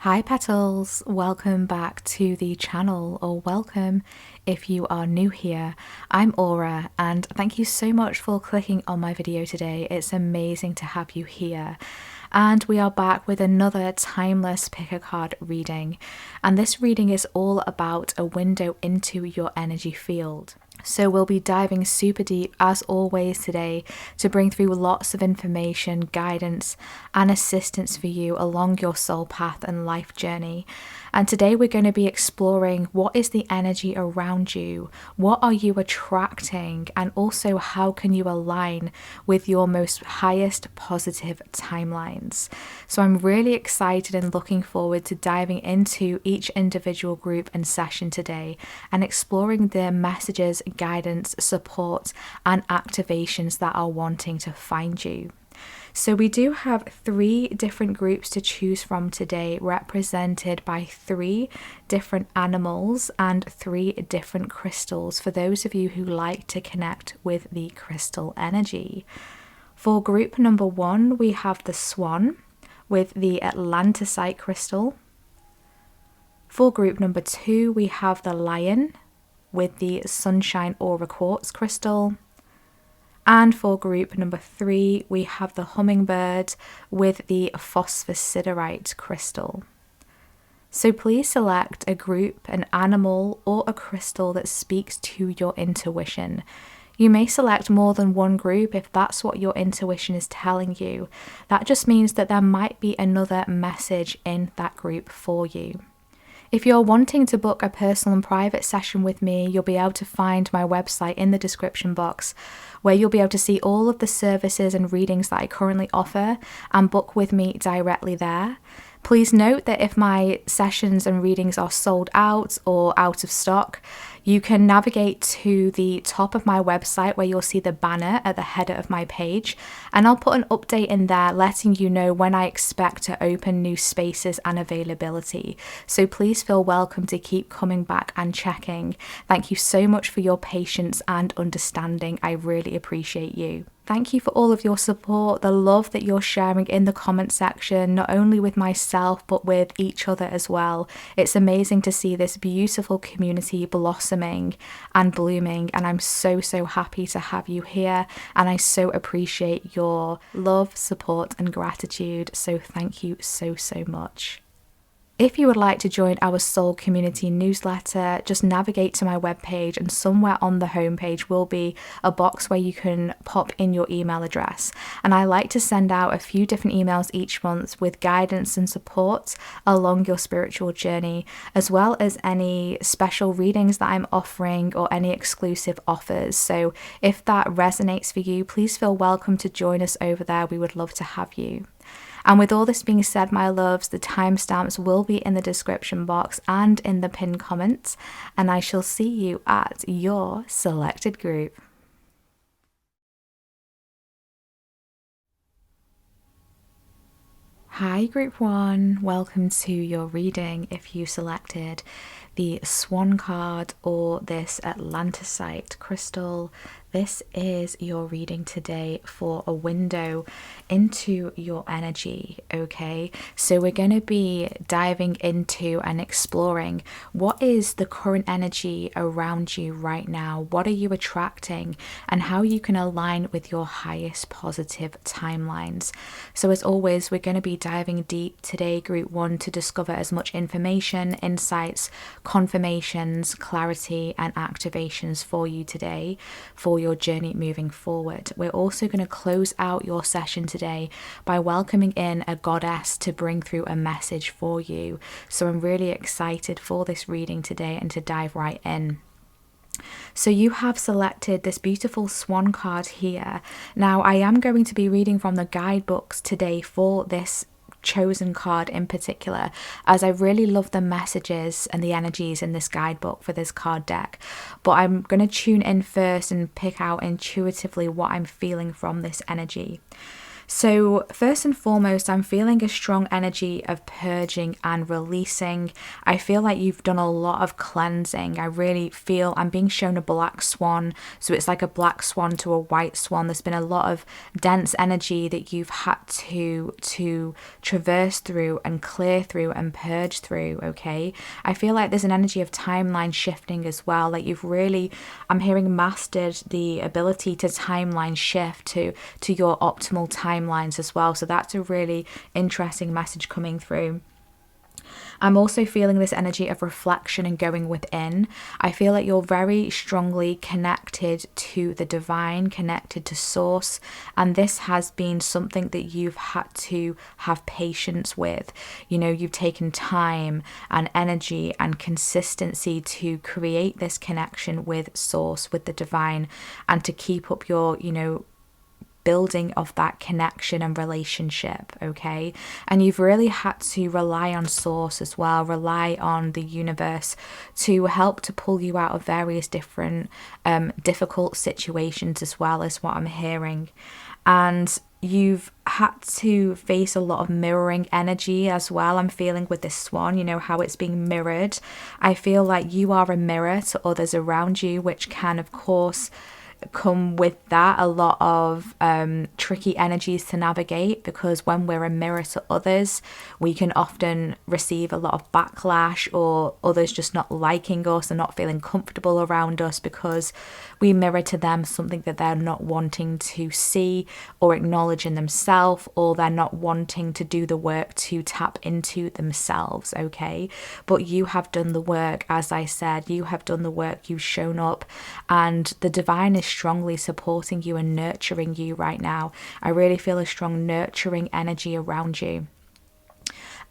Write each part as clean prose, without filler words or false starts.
Hi Petals, welcome back to the channel, or welcome if you are new here. I'm Aura and thank you so much for clicking on my video today. It's amazing to have you here. And we are back with another timeless pick a card reading. And this reading is all about a window into your energy field. So we'll be diving super deep as always today to bring through lots of information, guidance and assistance for you along your soul path and life journey. And today we're going to be exploring what is the energy around you, what are you attracting, and also how can you align with your most highest positive timelines. So I'm really excited and looking forward to diving into each individual group and session today and exploring the messages, guidance, support and activations that are wanting to find you. So we do have 3 different groups to choose from today, represented by 3 different animals and 3 different crystals for those of you who like to connect with the crystal energy. For group number 1, we have the Swan with the Atlantisite crystal. For group number 2, we have the Lion with the Sunshine Aura Quartz crystal. And for group number 3, we have the Hummingbird with the Phosphosiderite crystal. So please select a group, an animal, or a crystal that speaks to your intuition. You may select more than one group if that's what your intuition is telling you. That just means that there might be another message in that group for you. If you're wanting to book a personal and private session with me, you'll be able to find my website in the description box, where you'll be able to see all of the services and readings that I currently offer and book with me directly there. Please note that if my sessions and readings are sold out or out of stock, you can navigate to the top of my website where you'll see the banner at the header of my page, and I'll put an update in there letting you know when I expect to open new spaces and availability. So please feel welcome to keep coming back and checking. Thank you so much for your patience and understanding. I really appreciate you. Thank you for all of your support, the love that you're sharing in the comment section, not only with myself, but with each other as well. It's amazing to see this beautiful community blossoming and blooming, and I'm so happy to have you here, and I so appreciate your love, support, and gratitude. So thank you so much. If you would like to join our Soul Community newsletter, just navigate to my webpage, and somewhere on the homepage will be a box where you can pop in your email address. And I like to send out a few different emails each month with guidance and support along your spiritual journey, as well as any special readings that I'm offering or any exclusive offers. So if that resonates for you, please feel welcome to join us over there. We would love to have you. And with all this being said, my loves, the timestamps will be in the description box and in the pinned comments, and I shall see you at your selected group. Hi group 1, welcome to your reading if you selected the Swan card or this Atlantisite crystal. This is your reading today for a window into your energy, okay? So we're going to be diving into and exploring what is the current energy around you right now, what are you attracting, and how you can align with your highest positive timelines. So as always, we're going to be diving deep today, group 1, to discover as much information, insights, confirmations, clarity, and activations for you today for your journey moving forward. We're also going to close out your session today by welcoming in a goddess to bring through a message for you. So I'm really excited for this reading today and to dive right in. So you have selected this beautiful Swan card here. Now I am going to be reading from the guidebooks today for this chosen card in particular, as I really love the messages and the energies in this guidebook for this card deck, but I'm going to tune in first and pick out intuitively what I'm feeling from this energy. So first and foremost, I'm feeling a strong energy of purging and releasing. I feel like you've done a lot of cleansing. I really feel I'm being shown a black swan. So it's like a black swan to a white swan. There's been a lot of dense energy that you've had to traverse through and clear through and purge through, okay? I feel like there's an energy of timeline shifting as well. Like you've really, I'm hearing, mastered the ability to timeline shift to your optimal timelines as well. So that's a really interesting message coming through. I'm also feeling this energy of reflection and going within. I feel like you're very strongly connected to the divine, connected to source, and this has been something that you've had to have patience with. You know, you've taken time and energy and consistency to create this connection with source, with the divine, and to keep up your, building of that connection and relationship, okay? And you've really had to rely on source as well, rely on the universe to help to pull you out of various different difficult situations as well, is what I'm hearing. And you've had to face a lot of mirroring energy as well. I'm feeling with this swan, how it's being mirrored. I feel like you are a mirror to others around you, which can, of course, come with that a lot of tricky energies to navigate, because when we're a mirror to others, we can often receive a lot of backlash, or others just not liking us and not feeling comfortable around us because we mirror to them something that they're not wanting to see or acknowledge in themselves, or they're not wanting to do the work to tap into themselves, okay? But you have done the work. As I said, you have done the work, you've shown up, and the divine is strongly supporting you and nurturing you right now. I really feel a strong nurturing energy around you.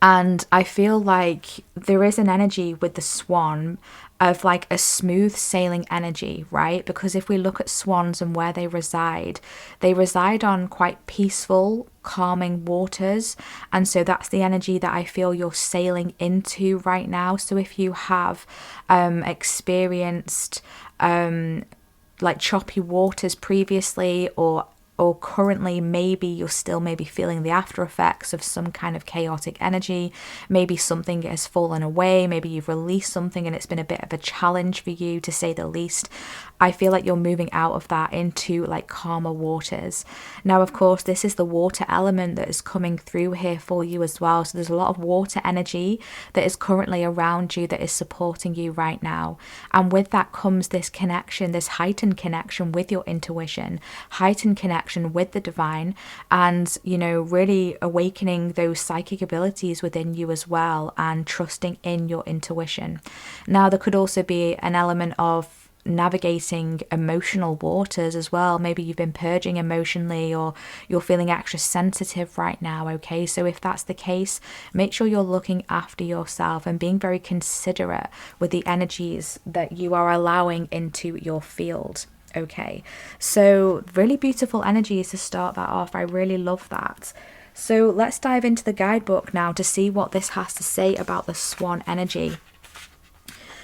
And I feel like there is an energy with the swan of like a smooth sailing energy, right? Because if we look at swans and where they reside on quite peaceful, calming waters. And so that's the energy that I feel you're sailing into right now. So if you have experienced like choppy waters previously, or currently, maybe you're still feeling the after effects of some kind of chaotic energy. Maybe something has fallen away, maybe you've released something and it's been a bit of a challenge for you, to say the least. I feel like you're moving out of that into like calmer waters. Now, of course, this is the water element that is coming through here for you as well. So there's a lot of water energy that is currently around you that is supporting you right now. And with that comes this connection, this heightened connection with your intuition, heightened connection with the divine, and, really awakening those psychic abilities within you as well, and trusting in your intuition. Now, there could also be an element of navigating emotional waters as well. Maybe you've been purging emotionally, or you're feeling extra sensitive right now, okay? So if that's the case, make sure you're looking after yourself and being very considerate with the energies that you are allowing into your field. Okay, so really beautiful energies to start that off. I really love that. So let's dive into the guidebook now to see what this has to say about the swan energy.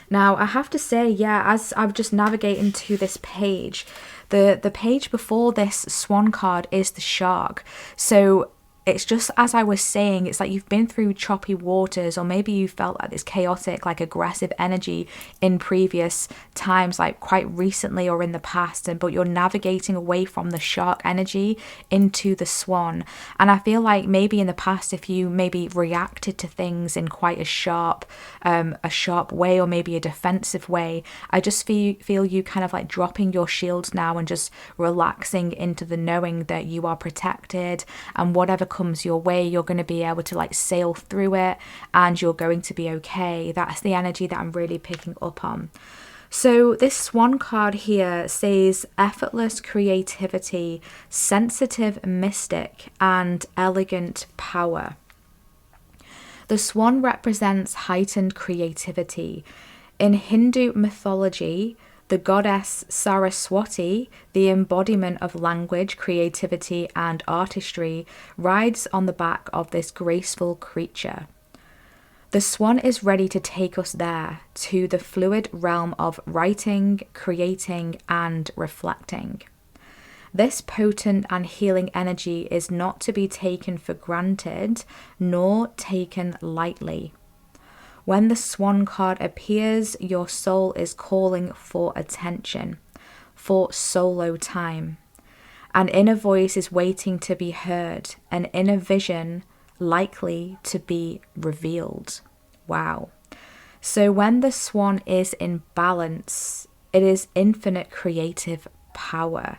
Now, I have to say, as I'm just navigating to this page, the page before this swan card is the shark. So it's just as I was saying, it's like you've been through choppy waters, or maybe you felt like this chaotic, like aggressive energy in previous times, like quite recently or in the past, but you're navigating away from the shark energy into the swan. And I feel like maybe in the past, if you maybe reacted to things in quite a sharp way, or maybe a defensive way, I just feel you kind of like dropping your shields now and just relaxing into the knowing that you are protected, and whatever comes your way, you're going to be able to like sail through it, and you're going to be okay. That's the energy that I'm really picking up on. So this swan card here says effortless creativity, sensitive mystic, and elegant power. The swan represents heightened creativity. In Hindu mythology, the goddess Saraswati, the embodiment of language, creativity, and artistry, rides on the back of this graceful creature. The swan is ready to take us there, to the fluid realm of writing, creating, and reflecting. This potent and healing energy is not to be taken for granted nor taken lightly. When the Swan card appears, your soul is calling for attention, for solo time. An inner voice is waiting to be heard, an inner vision likely to be revealed. Wow. So when the Swan is in balance, it is infinite creative power.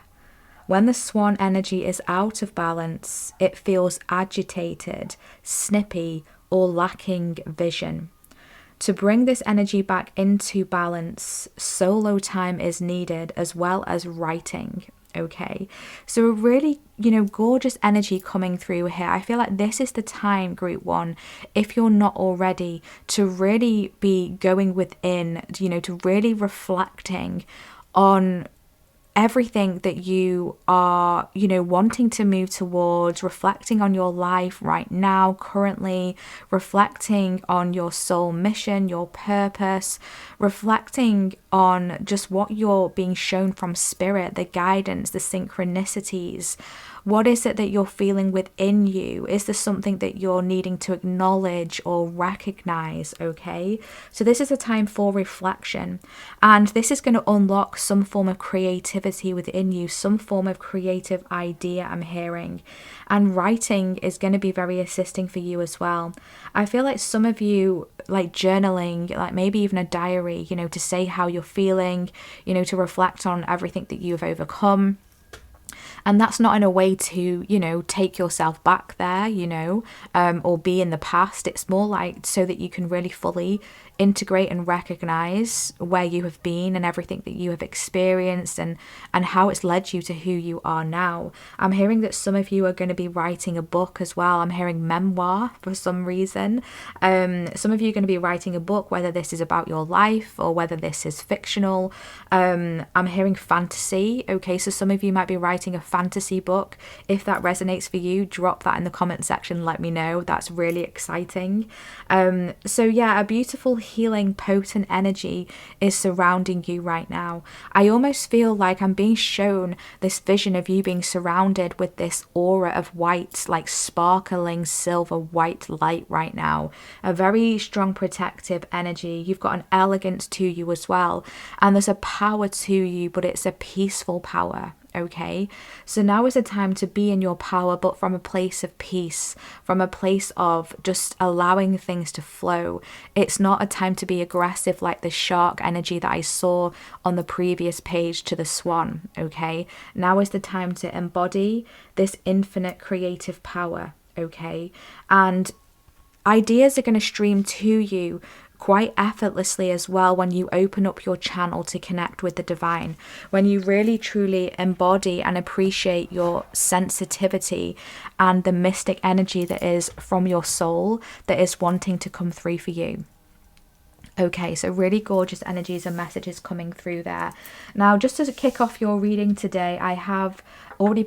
When the Swan energy is out of balance, it feels agitated, snippy, or lacking vision. To bring this energy back into balance, solo time is needed as well as writing. Okay, so a really, gorgeous energy coming through here. I feel like this is the time, group one, if you're not already, to really be going within, to really reflecting on everything that you are, wanting to move towards, reflecting on your life right now, currently, reflecting on your soul mission, your purpose, reflecting on just what you're being shown from spirit, the guidance, the synchronicities. What is it that you're feeling within you? Is there something that you're needing to acknowledge or recognize? Okay, so this is a time for reflection, and this is going to unlock some form of creativity within you, some form of creative idea I'm hearing, and writing is going to be very assisting for you as well. I feel like some of you like journaling, like maybe even a diary, to say how you're feeling, to reflect on everything that you've overcome. And that's not in a way to, take yourself back there, or be in the past. It's more like so that you can really fully integrate and recognize where you have been and everything that you have experienced and how it's led you to who you are now. I'm hearing that some of you are going to be writing a book as well. I'm hearing memoir for some reason. Some of you are going to be writing a book, whether this is about your life or whether this is fictional. I'm hearing fantasy. Okay, so some of you might be writing a fantasy book. If that resonates for you, drop that in the comment section. Let me know. That's really exciting. So yeah, a beautiful healing potent energy is surrounding you right now. I almost feel like I'm being shown this vision of you being surrounded with this aura of white, like sparkling silver white light right now. A very strong protective energy. You've got an elegance to you as well, and there's a power to you, but it's a peaceful power. Okay, so now is a time to be in your power, but from a place of peace, from a place of just allowing things to flow. It's not a time to be aggressive like the shark energy that I saw on the previous page to the swan. Okay, now is the time to embody this infinite creative power. Okay, and ideas are going to stream to you quite effortlessly as well when you open up your channel to connect with the divine, when you really truly embody and appreciate your sensitivity and the mystic energy that is from your soul that is wanting to come through for you. Okay, so really gorgeous energies and messages coming through there. Now, just to kick off your reading today, I have already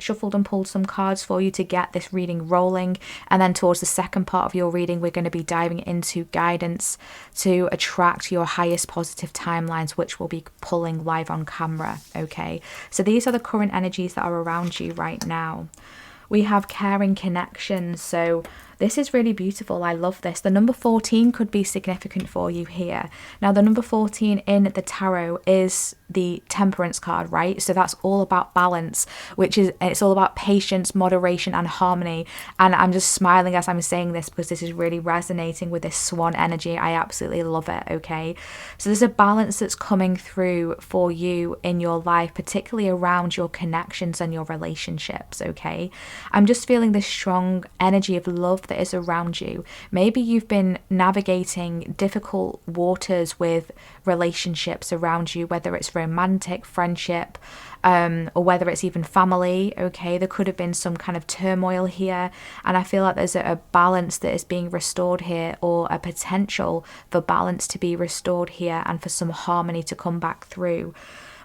shuffled and pulled some cards for you to get this reading rolling. And then towards the second part of your reading, we're going to be diving into guidance to attract your highest positive timelines, which we'll be pulling live on camera. Okay, so these are the current energies that are around you right now. We have caring connections. So this is really beautiful. I love this. The number 14 could be significant for you here. Now, the number 14 in the tarot is the Temperance card, right? So that's all about balance, it's all about patience, moderation, and harmony. And I'm just smiling as I'm saying this because this is really resonating with this swan energy. I absolutely love it. Okay, so there's a balance that's coming through for you in your life, particularly around your connections and your relationships. Okay, I'm just feeling this strong energy of love that is around you. Maybe you've been navigating difficult waters with relationships around you, whether it's romantic, friendship, or whether it's even family. Okay, there could have been some kind of turmoil here, and I feel like there's a balance that is being restored here, or a potential for balance to be restored here and for some harmony to come back through.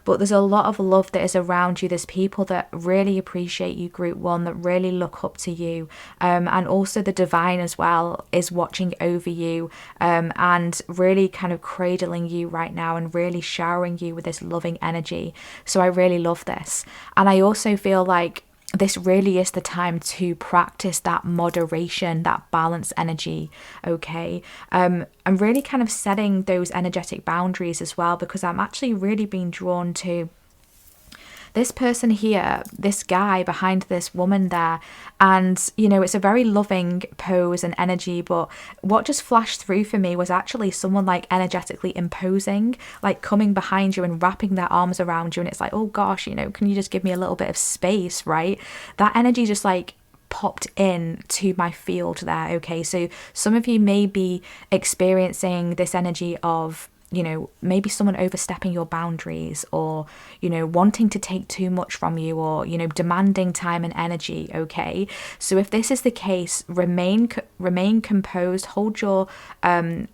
but there's a lot of love that is around you. There's people that really appreciate you, group one, that really look up to you, and also the divine as well is watching over you, and really kind of cradling you right now and really showering you with this loving energy. So I really love this. And I also feel like this really is the time to practice that moderation, that balance energy, okay? I'm really kind of setting those energetic boundaries as well, because I'm actually really being drawn to this person here, this guy behind this woman there. And, you know, it's a very loving pose and energy, but what just flashed through for me was actually someone like energetically imposing, like coming behind you and wrapping their arms around you. And it's like, oh gosh, you know, can you just give me a little bit of space, right? That energy just like popped in to my field there, okay? So some of you may be experiencing this energy of, you know, maybe someone overstepping your boundaries, or, you know, wanting to take too much from you, or, you know, demanding time and energy, okay? So if this is the case, remain composed, hold your you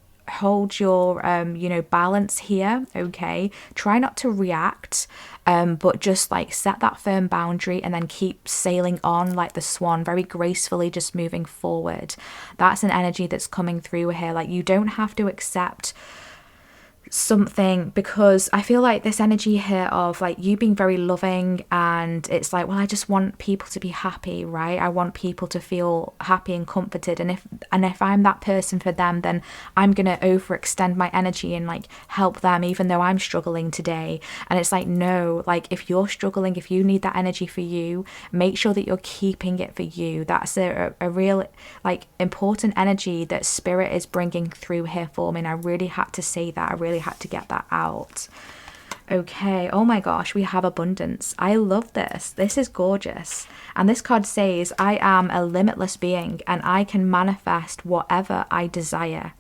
know, balance here, okay? Try not to react, but just like set that firm boundary and then keep sailing on like the swan, very gracefully, just moving forward. That's an energy that's coming through here. Like, you don't have to accept something, because I feel like this energy here of like you being very loving, and it's like, well, I just want people to be happy, right? I want people to feel happy and comforted, and if I'm that person for them, then I'm gonna overextend my energy and like help them even though I'm struggling today. And it's like, no, like if you're struggling, if you need that energy for you, make sure that you're keeping it for you. That's a real like important energy that spirit is bringing through here for me, and I really had to say that. I really had to get that out. Okay, oh my gosh, we have abundance. I love this. This is gorgeous. And this card says, I am a limitless being and I can manifest whatever I desire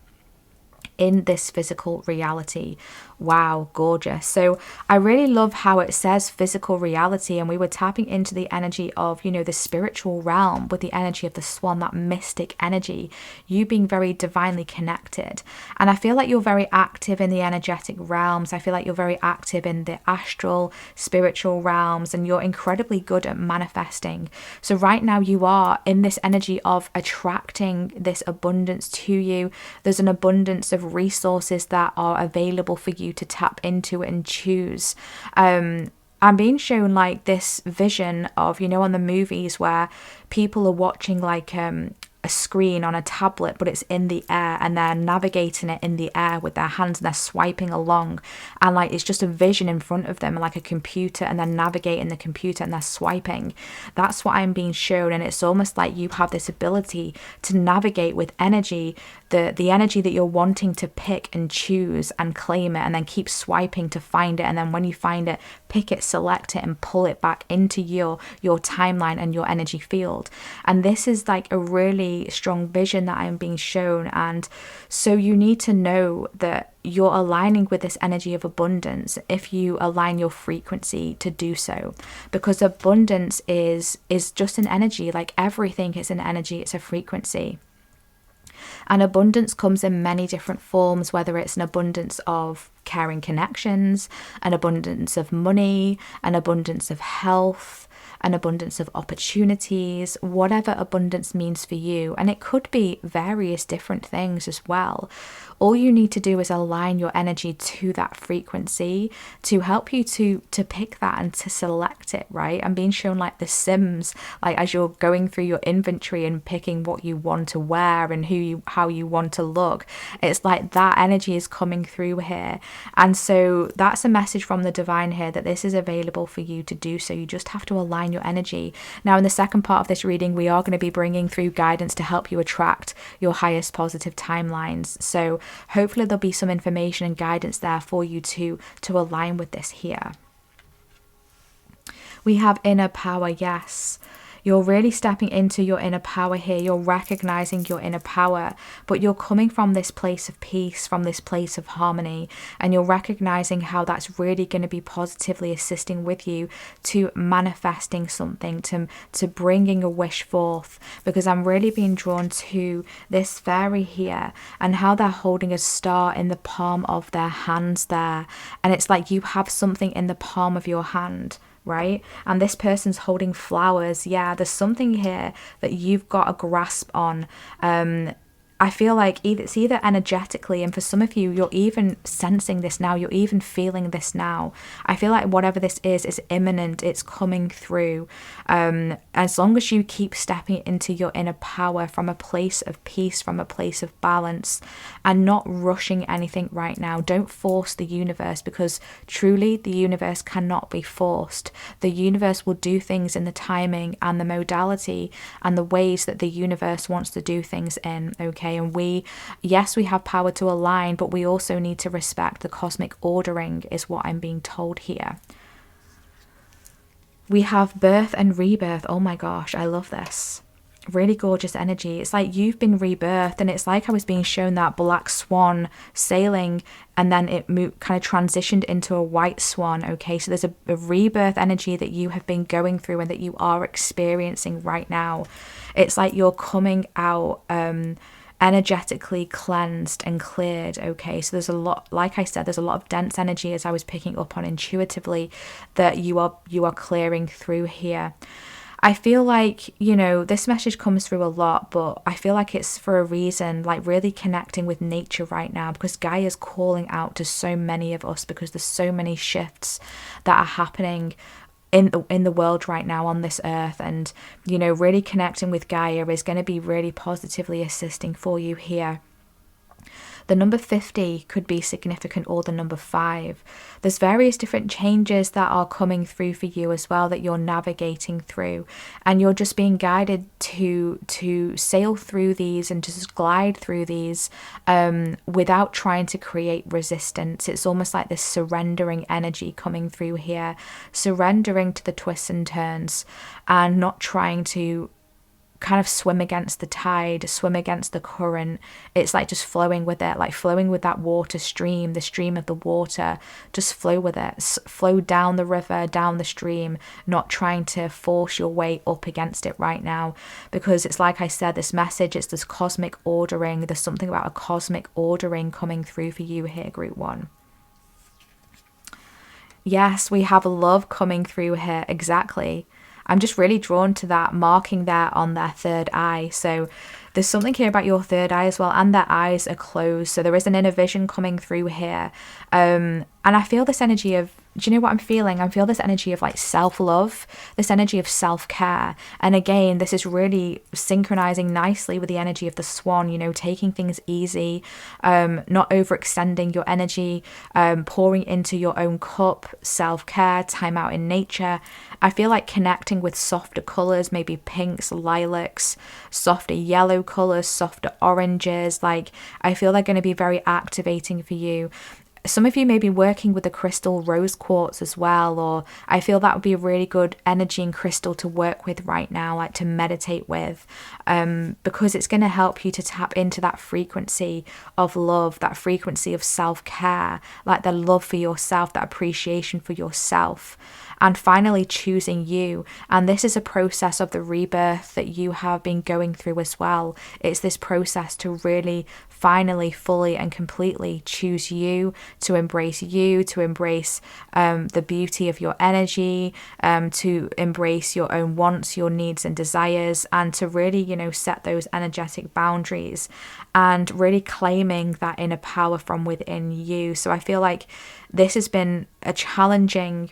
in this physical reality. Wow, gorgeous. So I really love how it says physical reality, and we were tapping into the energy of, you know, the spiritual realm with the energy of the swan, that mystic energy, you being very divinely connected. And I feel like you're very active in the energetic realms. I feel like you're very active in the astral spiritual realms, and you're incredibly good at manifesting. So right now you are in this energy of attracting this abundance to you. There's an abundance of resources that are available for you to tap into and choose. I'm being shown like this vision of, you know, on the movies where people are watching like a screen on a tablet, but it's in the air, and they're navigating it in the air with their hands, and they're swiping along, and like it's just a vision in front of them, like a computer, and they're navigating the computer and they're swiping. That's what I'm being shown, and it's almost like you have this ability to navigate with energy, the energy that you're wanting to pick and choose and claim it, and then keep swiping to find it, and then when you find it, pick it, select it, and pull it back into your timeline and your energy field. And this is like a really strong vision that I'm being shown. And so you need to know that you're aligning with this energy of abundance if you align your frequency to do so, because abundance is just an energy. Like everything is an energy, it's a frequency. And abundance comes in many different forms, whether it's an abundance of caring connections, an abundance of money, an abundance of health, an abundance of opportunities, whatever abundance means for you. And it could be various different things as well. All you need to do is align your energy to that frequency to help you to pick that and to select it, right? I'm being shown like the Sims, like as you're going through your inventory and picking what you want to wear and how you want to look. It's like that energy is coming through here. And so that's a message from the divine here, that this is available for you to do so. You just have to align your energy. Now, in the second part of this reading, we are going to be bringing through guidance to help you attract your highest positive timelines. So hopefully there'll be some information and guidance there for you to align with this here. We have inner power, yes. You're really stepping into your inner power here. You're recognizing your inner power, but you're coming from this place of peace, from this place of harmony, and you're recognizing how that's really going to be positively assisting with you to manifesting something, to bringing a wish forth, because I'm really being drawn to this fairy here and how they're holding a star in the palm of their hands there, and it's like you have something in the palm of your hand, right? And this person's holding flowers. Yeah, there's something here that you've got a grasp on. I feel like it's either energetically, and for some of you, you're even sensing this now, you're even feeling this now. I feel like whatever this is imminent, it's coming through. As long as you keep stepping into your inner power from a place of peace, from a place of balance, and not rushing anything right now. Don't force the universe, because truly the universe cannot be forced. The universe will do things in the timing and the modality and the ways that the universe wants to do things in, okay? And we have power to align, but we also need to respect the cosmic ordering, is what I'm being told here. We have birth and rebirth. Oh my gosh, I love this. Really gorgeous energy. It's like you've been rebirthed, and it's like I was being shown that black swan sailing, and then it kind of transitioned into a white swan. Okay, so there's a rebirth energy that you have been going through and that you are experiencing right now. It's like you're coming out energetically cleansed and cleared. Okay, so there's a lot, like I said, there's a lot of dense energy, as I was picking up on intuitively, that you are clearing through here. I feel like, this message comes through a lot, but I feel like it's for a reason, like really connecting with nature right now, because Gaia is calling out to so many of us, because there's so many shifts that are happening in the world right now on this earth, and really connecting with Gaia is going to be really positively assisting for you here. The number 50 could be significant, or the number 5. There's various different changes that are coming through for you as well, that you're navigating through, and you're just being guided to sail through these and just glide through these without trying to create resistance. It's almost like this surrendering energy coming through here, surrendering to the twists and turns, and not trying to kind of swim against the tide, swim against the current. It's like just flowing with it, like flowing with that water stream, the stream of the water. Just flow with it, flow down the river, down the stream, not trying to force your way up against it right now, because it's like I said, this message, it's this cosmic ordering. There's something about a cosmic ordering coming through for you here, group 1. Yes, we have love coming through here, exactly. I'm just really drawn to that marking there on their third eye. So there's something here about your third eye as well, and their eyes are closed. So there is an inner vision coming through here. And I feel this energy of, do you know what I'm feeling? I feel this energy of like self-love, this energy of self-care. And again, this is really synchronizing nicely with the energy of the swan, taking things easy, not overextending your energy, pouring into your own cup, self-care, time out in nature. I feel like connecting with softer colors, maybe pinks, lilacs, softer yellow colors, softer oranges. Like, I feel they're going to be very activating for you. Some of you may be working with the crystal rose quartz as well, or I feel that would be a really good energy and crystal to work with right now, like to meditate with, because it's going to help you to tap into that frequency of love, that frequency of self-care, like the love for yourself, that appreciation for yourself, and finally choosing you. And this is a process of the rebirth that you have been going through as well. It's this process to really finally, fully and completely choose you, to embrace the beauty of your energy, to embrace your own wants, your needs and desires, and to really, set those energetic boundaries and really claiming that inner power from within you. So I feel like this has been a challenging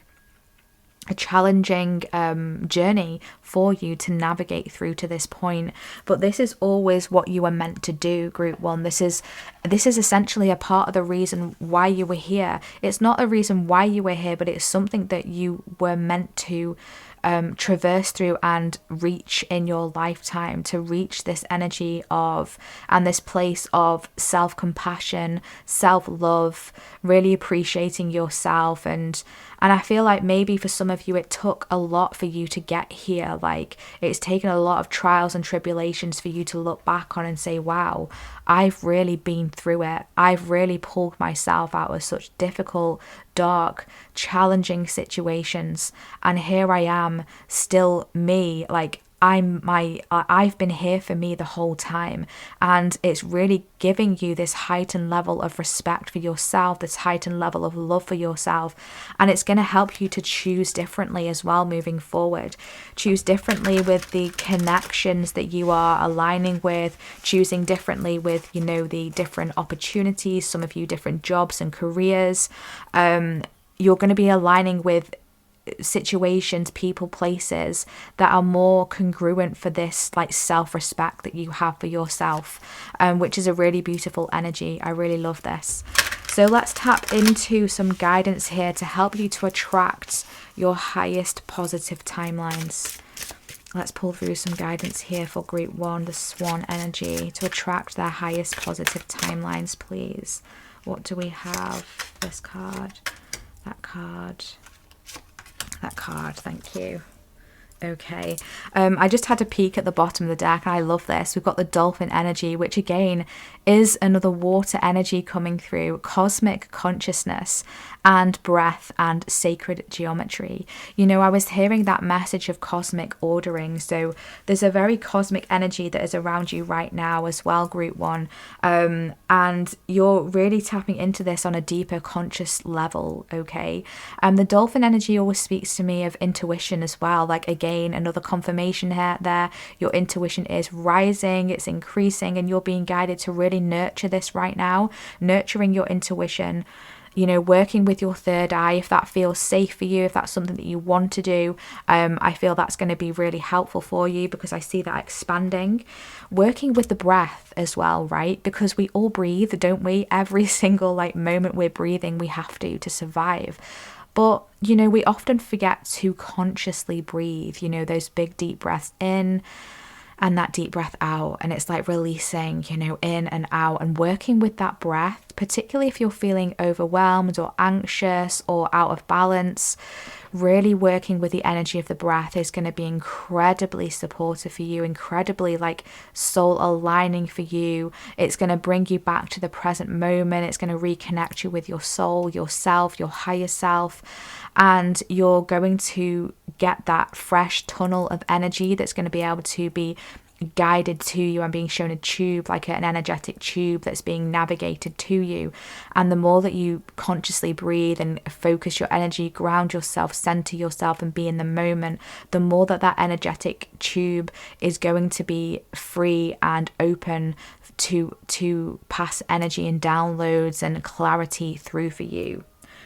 journey for you to navigate through to this point, but this is always what you are meant to do, group 1. This is essentially a part of the reason why you were here. It's not a reason why you were here, but it's something that you were meant to traverse through and reach in your lifetime, to reach this energy of and this place of self-compassion, self-love, really appreciating yourself. And I feel like maybe for some of you it took a lot for you to get here. Like, it's taken a lot of trials and tribulations for you to look back on and say, wow, I've really been through it. I've really pulled myself out of such difficult, dark, challenging situations, and here I am, still me. Like, I've been here for me the whole time, and it's really giving you this heightened level of respect for yourself, this heightened level of love for yourself, and it's going to help you to choose differently as well moving forward. Choose differently with the connections that you are aligning with, choosing differently with, you know, the different opportunities, some of you different jobs and careers. You're going to be aligning with situations, people, places that are more congruent for this like self-respect that you have for yourself, which is a really beautiful energy. I really love this. So let's tap into some guidance here to help you to attract your highest positive timelines. Let's pull through some guidance here for group 1, the Swan energy, to attract their highest positive timelines, please. What do we have? This card, that card, that card, thank you. Okay, I just had a peek at the bottom of the deck, and I love this. We've got the Dolphin energy, which again is another water energy coming through, cosmic consciousness and breath and sacred geometry. You know, I was hearing that message of cosmic ordering, so there's a very cosmic energy that is around you right now as well, group 1, and you're really tapping into this on a deeper conscious level, okay? The Dolphin energy always speaks to me of intuition as well. Like, again, another confirmation here there, your intuition is rising, it's increasing, and you're being guided to really nurture this right now, nurturing your intuition, you know, working with your third eye if that feels safe for you, if that's something that you want to do. I feel that's going to be really helpful for you because I see that expanding. Working with the breath as well, right? Because we all breathe, don't we? Every single like moment we're breathing, we have to survive. But, you know, we often forget to consciously breathe, you know, those big deep breaths in and that deep breath out. And it's like releasing, you know, in and out, and working with that breath, particularly if you're feeling overwhelmed or anxious or out of balance. Really working with the energy of the breath is going to be incredibly supportive for you, incredibly like soul aligning for you. It's going to bring you back to the present moment. It's going to reconnect you with your soul, yourself, your higher self, and you're going to get that fresh tunnel of energy that's going to be able to be guided to you and being shown a tube, like an energetic tube that's being navigated to you. And the more that you consciously breathe and focus your energy, ground yourself, center yourself, and be in the moment, the more that that energetic tube is going to be free and open to pass energy and downloads and clarity through for you.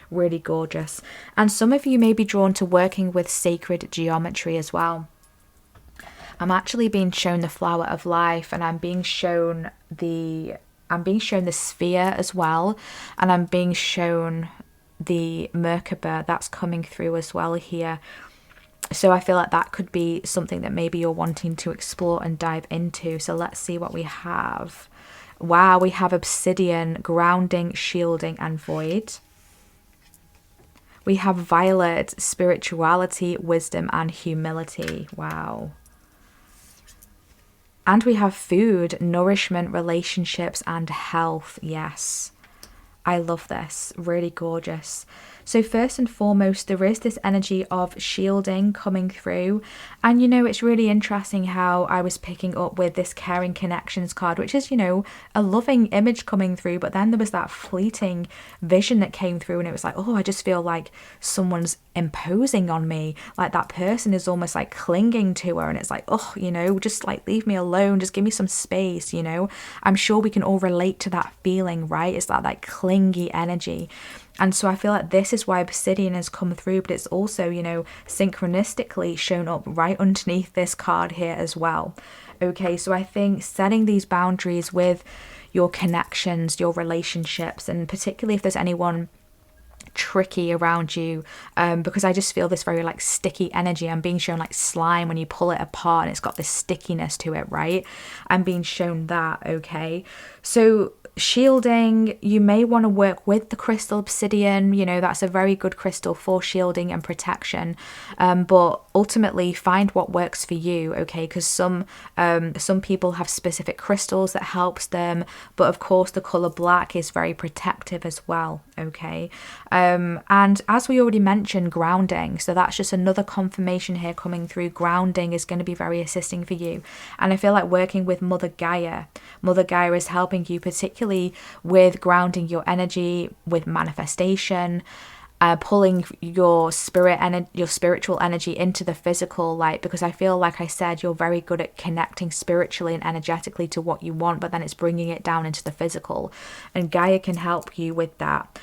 Really gorgeous. And some of you may be drawn to working with sacred geometry as well. I'm actually being shown the flower of life, and I'm being shown the sphere as well, and I'm being shown the Merkaba that's coming through as well here. So I feel like that could be something that maybe you're wanting to explore and dive into. So let's see what we have. Wow, we have obsidian, grounding, shielding, and void. We have violet, spirituality, wisdom, and humility. Wow. And we have food, nourishment, relationships, and health. Yes, I love this. Really gorgeous. So first and foremost, there is this energy of shielding coming through. And, you know, it's really interesting how I was picking up with this caring connections card, which is, you know, a loving image coming through. But then there was that fleeting vision that came through, and it was like, oh, I just feel like someone's imposing on me. Like that person is almost like clinging to her. And it's like, oh, you know, just like leave me alone. Just give me some space, you know. I'm sure we can all relate to that feeling, right? It's that like clingy energy. And so I feel like this is why obsidian has come through, but it's also, you know, synchronistically shown up right underneath this card here as well. Okay, so I think setting these boundaries with your connections, your relationships, and particularly if there's anyone tricky around you, because I just feel this very like sticky energy. I'm being shown like slime when you pull it apart and it's got this stickiness to it, right? I'm being shown that, okay? So shielding, you may want to work with the crystal obsidian. You know, that's a very good crystal for shielding and protection, but ultimately find what works for you, okay? Because some people have specific crystals that helps them, but of course the color black is very protective as well, okay? And as we already mentioned, grounding, so that's just another confirmation here coming through. Grounding is going to be very assisting for you, and I feel like working with Mother Gaia is helping you, particularly with grounding your energy, with manifestation, pulling your spiritual energy into the physical light, because I feel, like I said, you're very good at connecting spiritually and energetically to what you want, but then it's bringing it down into the physical, and Gaia can help you with that.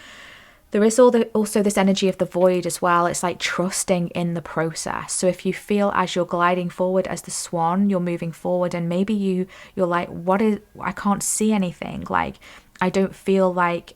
There is also this energy of the void as well. It's like trusting in the process. So if you feel as you're gliding forward as the swan, you're moving forward, and maybe you're like, I can't see anything. Like, I don't feel like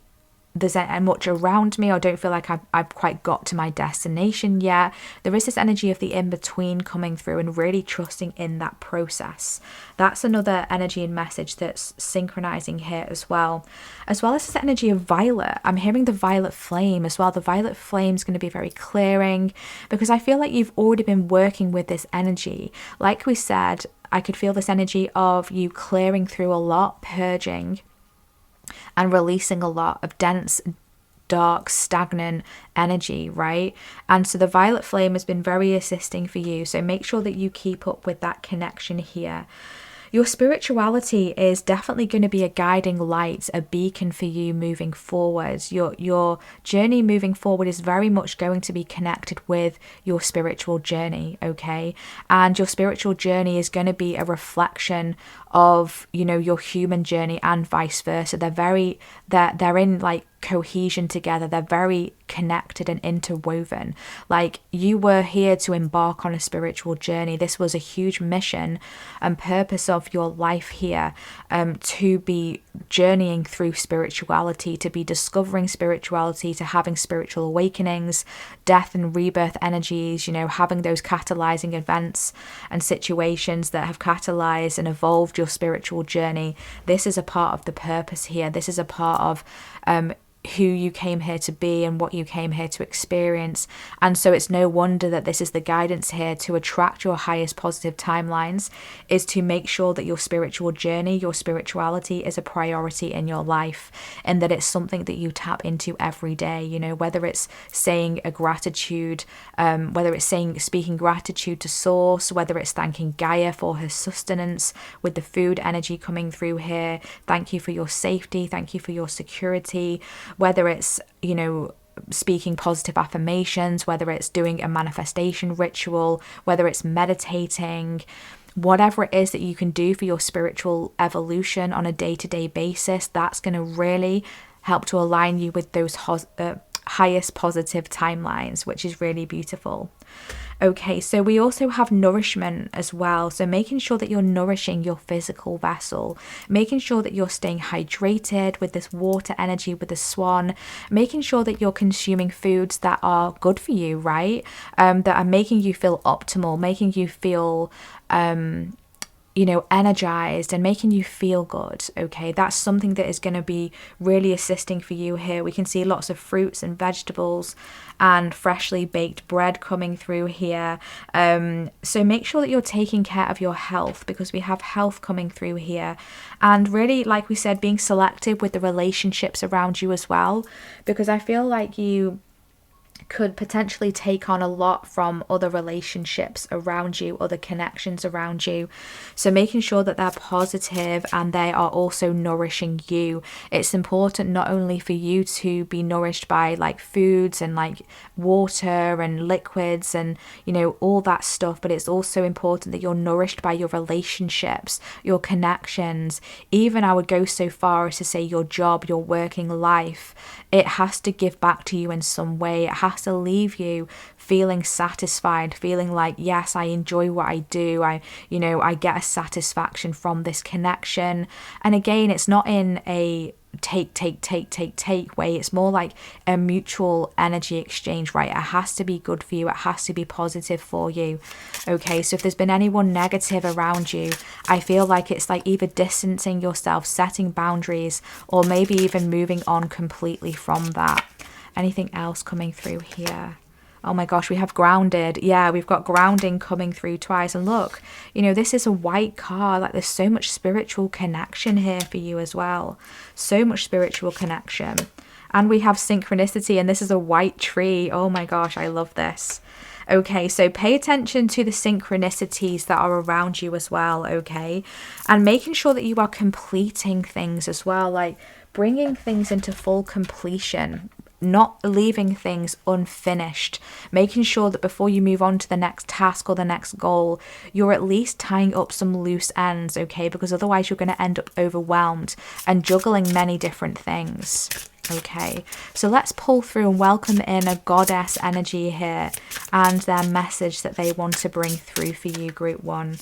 there's much around me. I don't feel like I've quite got to my destination yet. There is this energy of the in-between coming through, and really trusting in that process. That's another energy and message that's synchronizing here as well as this energy of violet. I'm hearing the violet flame as well. The violet flame is going to be very clearing, because I feel like you've already been working with this energy. Like we said, I could feel this energy of you clearing through a lot, purging and releasing a lot of dense, dark, stagnant energy, right? And so the violet flame has been very assisting for you. So make sure that you keep up with that connection here. Your spirituality is definitely going to be a guiding light, a beacon for you moving forward. Your journey moving forward is very much going to be connected with your spiritual journey, okay? And your spiritual journey is going to be a reflection of, you know, your human journey, and vice versa. They're in like cohesion together. They're very connected and interwoven. Like, you were here to embark on a spiritual journey. This was a huge mission and purpose of your life here, to be journeying through spirituality, to be discovering spirituality, to having spiritual awakenings, death and rebirth energies, you know, having those catalyzing events and situations that have catalyzed and evolved your spiritual journey. This is a part of the purpose here. This is a part of who you came here to be and what you came here to experience. And so it's no wonder that this is the guidance here to attract your highest positive timelines, is to make sure that your spiritual journey, your spirituality is a priority in your life, and that it's something that you tap into every day. You know, whether it's saying a gratitude, whether it's speaking gratitude to source, whether it's thanking Gaia for her sustenance with the food energy coming through here. Thank you for your safety. Thank you for your security. Whether it's, you know, speaking positive affirmations, whether it's doing a manifestation ritual, whether it's meditating, whatever it is that you can do for your spiritual evolution on a day-to-day basis, that's going to really help to align you with those highest positive timelines, which is really beautiful. Okay, so we also have nourishment as well. So making sure that you're nourishing your physical vessel, making sure that you're staying hydrated with this water energy, with the swan, making sure that you're consuming foods that are good for you, right? That are making you feel optimal, making you feel you know, energized and making you feel good, okay? That's something that is going to be really assisting for you here. We can see lots of fruits and vegetables and freshly baked bread coming through here. So make sure that you're taking care of your health, because we have health coming through here. And really, like we said, being selective with the relationships around you as well, because I feel like you could potentially take on a lot from other relationships around you, other connections around you. So making sure that they're positive and they are also nourishing you. It's important not only for you to be nourished by like foods and like water and liquids and, you know, all that stuff, but it's also important that you're nourished by your relationships, your connections. Even I would go so far as to say your job, your working life. It has to give back to you in some way. It has to leave you feeling satisfied, feeling like, yes, I enjoy what I do. I get a satisfaction from this connection. And again, it's not in a take way. It's more like a mutual energy exchange, right? It has to be good for you. It has to be positive for you. Okay, so if there's been anyone negative around you, I feel like it's like either distancing yourself, setting boundaries, or maybe even moving on completely from that. Anything else coming through here? Oh my gosh, we have grounded. Yeah, we've got grounding coming through twice. And look, you know, this is a white card. Like, there's so much spiritual connection here for you as well. So much spiritual connection. And we have synchronicity, and this is a white tree. Oh my gosh, I love this. Okay, so pay attention to the synchronicities that are around you as well, okay? And making sure that you are completing things as well, like bringing things into full completion, not leaving things unfinished, making sure that before you move on to the next task or the next goal, you're at least tying up some loose ends, okay? Because otherwise you're going to end up overwhelmed and juggling many different things. Okay, so let's pull through and welcome in a goddess energy here and their message that they want to bring through for you, group one.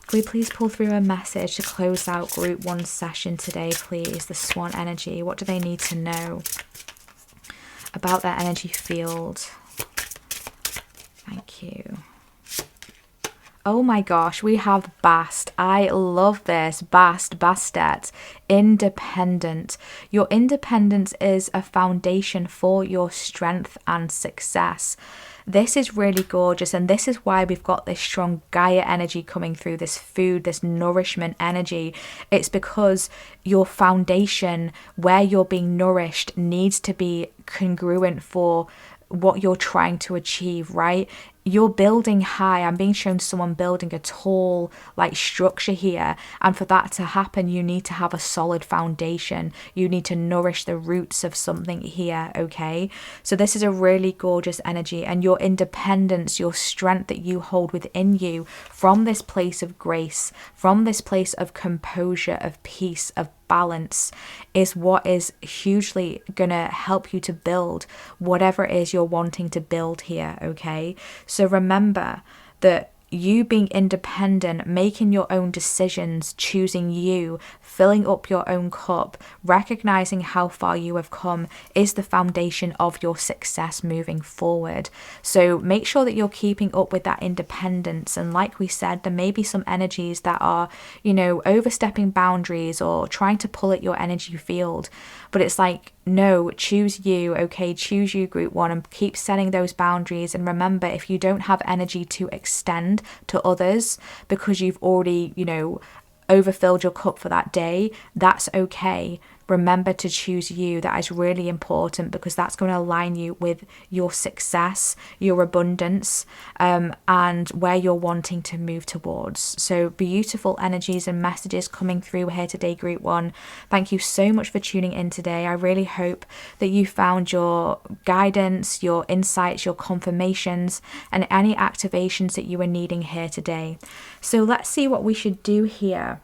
Can we please pull through a message to close out group one session today, please? The swan energy. What do they need to know about their energy field? Thank you. Oh my gosh, we have Bast. I love this. Bastet. Independent. Your independence is a foundation for your strength and success. This is really gorgeous, and this is why we've got this strong Gaia energy coming through, this food, this nourishment energy. It's because your foundation, where you're being nourished, needs to be congruent for what you're trying to achieve, right? You're building high. I'm being shown someone building a tall like structure here, and for that to happen you need to have a solid foundation. You need to nourish the roots of something here, okay? So this is a really gorgeous energy, and your independence, your strength that you hold within you from this place of grace, from this place of composure, of peace, of balance, is what is hugely gonna help you to build whatever it is you're wanting to build here, okay? So remember that you being independent, making your own decisions, choosing you, filling up your own cup, recognizing how far you have come is the foundation of your success moving forward. So make sure that you're keeping up with that independence. And like we said, there may be some energies that are, you know, overstepping boundaries or trying to pull at your energy field. But it's like, no, choose you, okay? Choose you, group one, and keep setting those boundaries. And remember, if you don't have energy to extend to others because you've already, you know, overfilled your cup for that day, that's okay. Remember to choose you. That is really important, because that's going to align you with your success, your abundance, and where you're wanting to move towards. So beautiful energies and messages coming through here today, group one. Thank you so much for tuning in today. I really hope that you found your guidance, your insights, your confirmations, and any activations that you were needing here today. So let's see what we should do here.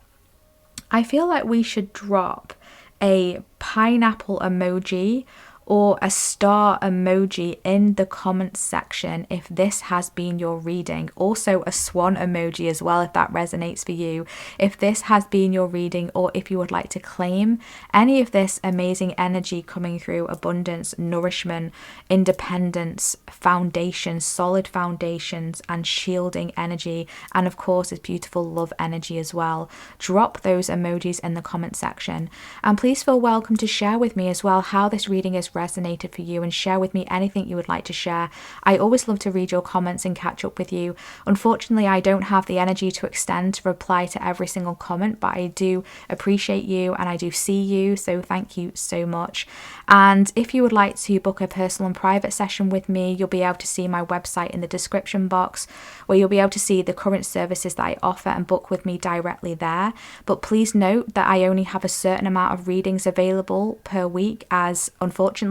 I feel like we should drop a pineapple emoji or a star emoji in the comments section if this has been your reading. Also a swan emoji as well if that resonates for you. If this has been your reading, or if you would like to claim any of this amazing energy coming through, abundance, nourishment, independence, foundations, solid foundations, and shielding energy, and of course this beautiful love energy as well, drop those emojis in the comment section. And please feel welcome to share with me as well how this reading is resonated for you, and share with me anything you would like to share. I always love to read your comments and catch up with you. Unfortunately, I don't have the energy to extend to reply to every single comment, but I do appreciate you and I do see you, so thank you so much. And if you would like to book a personal and private session with me, you'll be able to see my website in the description box, where you'll be able to see the current services that I offer and book with me directly there. But please note that I only have a certain amount of readings available per week, as unfortunately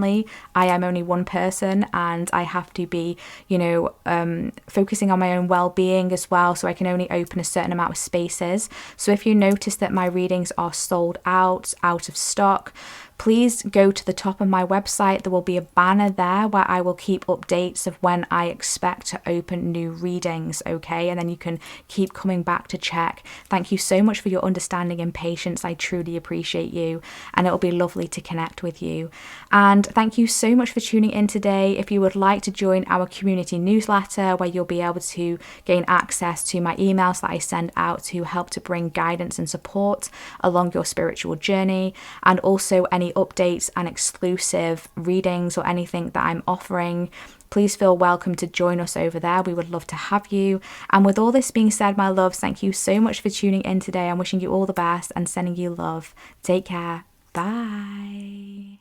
I am only one person and I have to be, you know, focusing on my own well-being as well, so I can only open a certain amount of spaces. So if you notice that my readings are sold out of stock, please go to the top of my website. There will be a banner there where I will keep updates of when I expect to open new readings, okay? And then you can keep coming back to check. Thank you so much for your understanding and patience. I truly appreciate you, and it'll be lovely to connect with you. And thank you so much for tuning in today. If you would like to join our community newsletter, where you'll be able to gain access to my emails that I send out to help to bring guidance and support along your spiritual journey, and also any updates and exclusive readings or anything that I'm offering, please feel welcome to join us over there. We would love to have you. And with all this being said, my loves, thank you so much for tuning in today. I'm wishing you all the best and sending you love. Take care. Bye.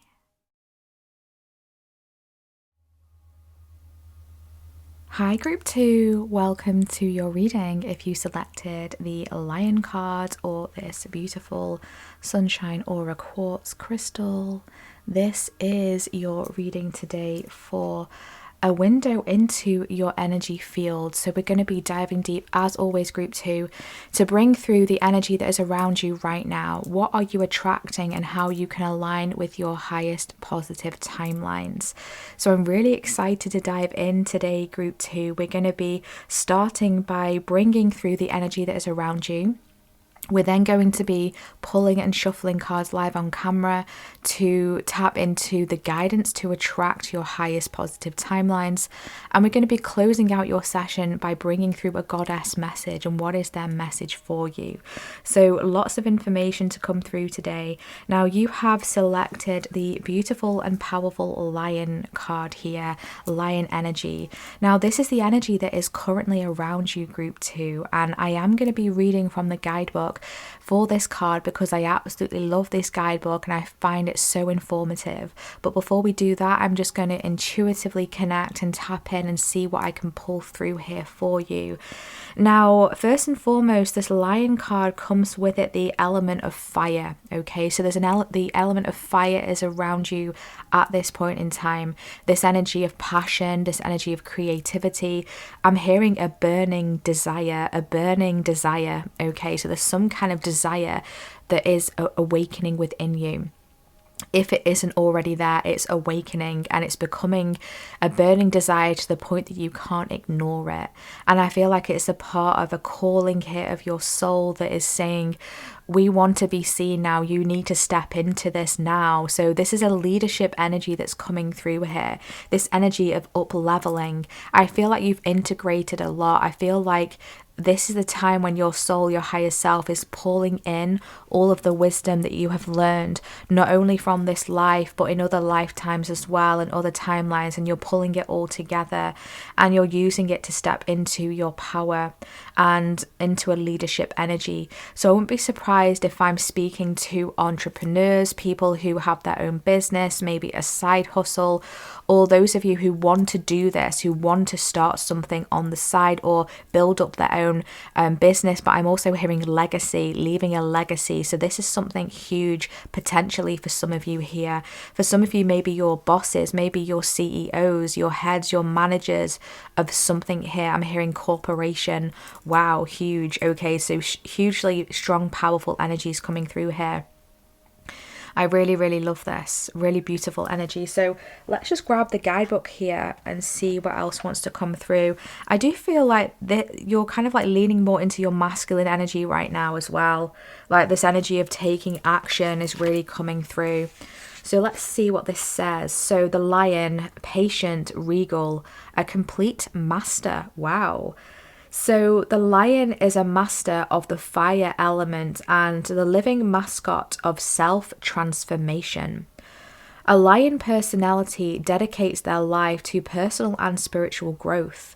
Hi Group 2, welcome to your reading. If you selected the Lion card or this beautiful Sunshine Aura Quartz crystal, this is your reading today for a window into your energy field. So we're going to be diving deep, as always, Group 2, to bring through the energy that is around you right now. What are you attracting and how you can align with your highest positive timelines. So I'm really excited to dive in today, Group 2. We're going to be starting by bringing through the energy that is around you. We're then going to be pulling and shuffling cards live on camera to tap into the guidance to attract your highest positive timelines. And we're going to be closing out your session by bringing through a goddess message and what is their message for you. So lots of information to come through today. Now you have selected the beautiful and powerful Lion card here, Lion energy. Now this is the energy that is currently around you, Group 2, and I am going to be reading from the guidebook for this card because I absolutely love this guidebook and I find it so informative. But before we do that, I'm just going to intuitively connect and tap in and see what I can pull through here for you. Now, first and foremost, this Lion card comes with it the element of fire, okay? So there's the element of fire is around you at this point in time. This energy of passion, this energy of creativity. I'm hearing a burning desire, okay? So there's some kind of desire that is awakening within you. If it isn't already there, it's awakening and it's becoming a burning desire to the point that you can't ignore it. And I feel like it's a part of a calling here of your soul that is saying, we want to be seen now. You need to step into this now. So this is a leadership energy that's coming through here. This energy of up leveling. I feel like you've integrated a lot. I feel like this is the time when your soul, your higher self, is pulling in all of the wisdom that you have learned, not only from this life, but in other lifetimes as well, and other timelines, and you're pulling it all together and you're using it to step into your power and into a leadership energy. So I wouldn't be surprised if I'm speaking to entrepreneurs, people who have their own business, maybe a side hustle, or those of you who want to do this, who want to start something on the side or build up their own business. But I'm also hearing legacy, leaving a legacy. So this is something huge potentially for some of you here. For some of you, maybe your bosses, maybe your CEOs, your heads, your managers of something here. I'm hearing corporation. Wow, huge. Okay, so hugely strong, powerful energies coming through here. I really, really love this. Really beautiful energy. So let's just grab the guidebook here and see what else wants to come through. I do feel like that you're kind of like leaning more into your masculine energy right now as well. Like this energy of taking action is really coming through. So let's see what this says. So the Lion, patient, regal, a complete master. Wow. So the Lion is a master of the fire element and the living mascot of self-transformation. A Lion personality dedicates their life to personal and spiritual growth.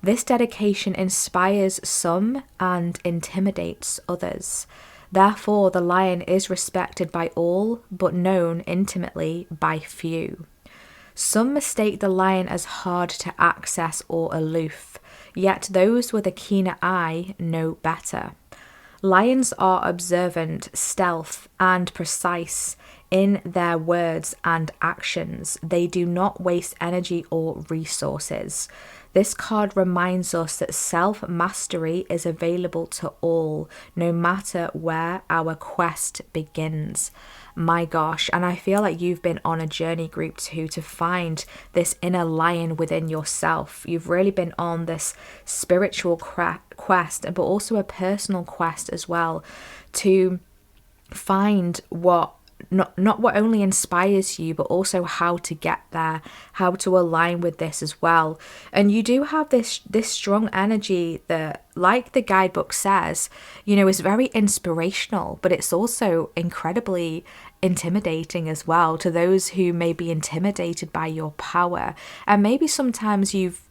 This dedication inspires some and intimidates others. Therefore, the Lion is respected by all, but known intimately by few. Some mistake the Lion as hard to access or aloof. Yet those with a keener eye know better. Lions are observant, stealth, and precise in their words and actions. They do not waste energy or resources. This card reminds us that self-mastery is available to all, no matter where our quest begins. my gosh. And I feel like you've been on a journey, group 2, to find this inner lion within yourself. You've really been on this spiritual quest, but also a personal quest as well, to find what not what only inspires you, but also how to get there, how to align with this as well. And you do have this strong energy that, like the guidebook says, is very inspirational, but it's also incredibly intimidating as well to those who may be intimidated by your power. And maybe sometimes you've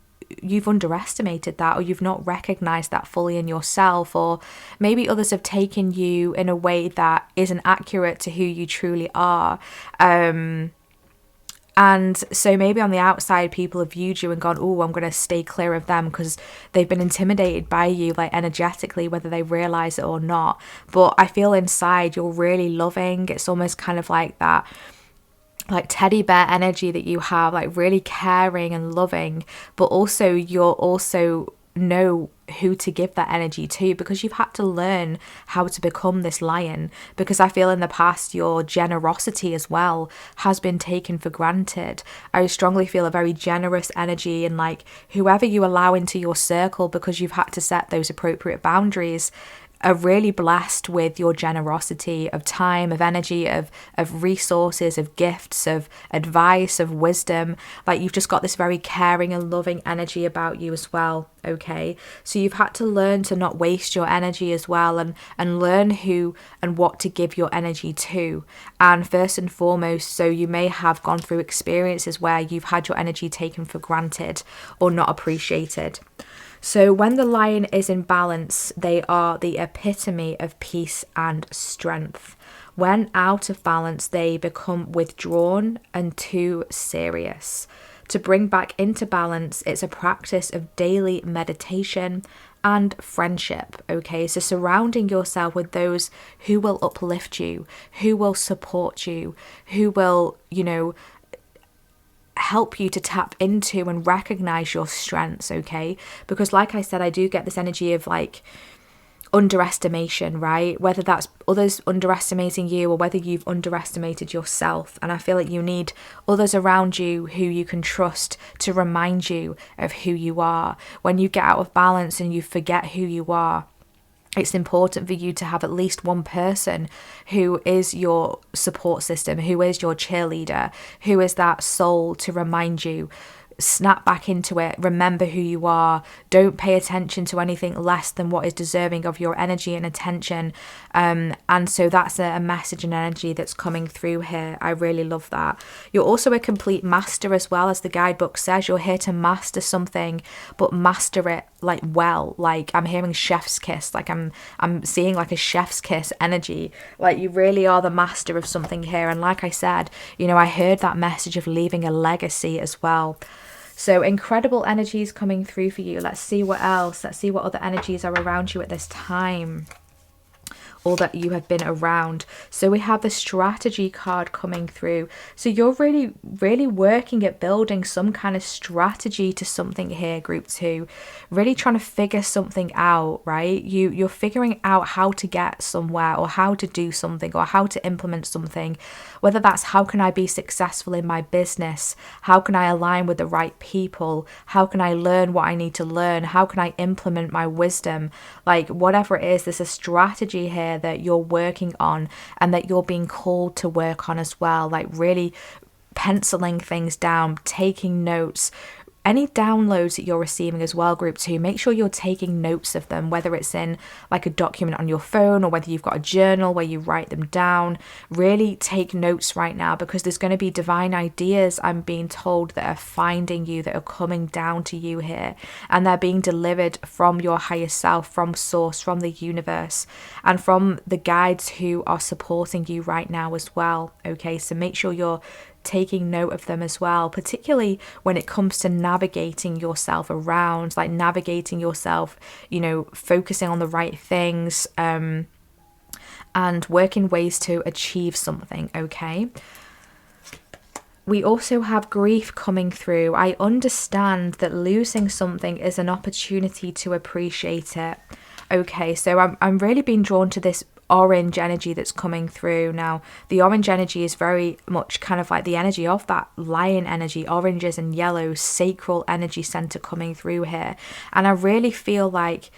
underestimated that, or you've not recognized that fully in yourself, or maybe others have taken you in a way that isn't accurate to who you truly are. And so maybe on the outside, people have viewed you and gone, oh, I'm going to stay clear of them because they've been intimidated by you, like energetically, whether they realize it or not. But I feel inside you're really loving. It's almost kind of like that, like teddy bear energy that you have, like really caring and loving, but also you're also know who to give that energy to, because you've had to learn how to become this lion. Because I feel in the past your generosity as well has been taken for granted. I strongly feel a very generous energy, and like whoever you allow into your circle, because you've had to set those appropriate boundaries, are really blessed with your generosity of time, of energy, of resources, of gifts, of advice, of wisdom. Like you've just got this very caring and loving energy about you as well. Okay, so you've had to learn to not waste your energy as well, and learn who and what to give your energy to. And first and foremost, so you may have gone through experiences where you've had your energy taken for granted or not appreciated. So when the lion is in balance, they are the epitome of peace and strength. When out of balance, they become withdrawn and too serious. To bring back into balance, it's a practice of daily meditation and friendship, okay? So surrounding yourself with those who will uplift you, who will support you, who will, help you to tap into and recognize your strengths, okay? Because like I said, I do get this energy of like underestimation, right? Whether that's others underestimating you or whether you've underestimated yourself. And I feel like you need others around you who you can trust to remind you of who you are. When you get out of balance and you forget who you are, it's important for you to have at least one person who is your support system, who is your cheerleader, who is that soul to remind you. Snap back into it. Remember who you are. Don't pay attention to anything less than what is deserving of your energy and attention. And so that's a message and energy that's coming through here. I really love that. You're also a complete master as well, as the guidebook says. You're here to master something, but master it like well. Like I'm hearing chef's kiss. Like I'm seeing like a chef's kiss energy. Like you really are the master of something here. And like I said, I heard that message of leaving a legacy as well. So incredible energies coming through for you. Let's see what else. Let's see what other energies are around you at this time, or that you have been around. So we have the strategy card coming through. So you're really, really working at building some kind of strategy to something here, group 2. Really trying to figure something out, right? You're figuring out how to get somewhere, or how to do something, or how to implement something. Whether that's how can I be successful in my business? How can I align with the right people? How can I learn what I need to learn? How can I implement my wisdom? Like whatever it is, there's a strategy here that you're working on and that you're being called to work on as well. Like really penciling things down, taking notes. Any downloads that you're receiving as well, group 2, make sure you're taking notes of them, whether it's in like a document on your phone or whether you've got a journal where you write them down. Really take notes right now, because there's going to be divine ideas, I'm being told, that are finding you, that are coming down to you here, and they're being delivered from your higher self, from source, from the universe, and from the guides who are supporting you right now as well. Okay, so make sure you're taking note of them as well, particularly when it comes to navigating yourself around, like navigating yourself, focusing on the right things, and working ways to achieve something. Okay, we also have grief coming through. I understand that losing something is an opportunity to appreciate it. Okay, so I'm really being drawn to this orange energy that's coming through. Now, the orange energy is very much kind of like the energy of that lion energy, oranges and yellows, sacral energy center coming through here. And I really feel like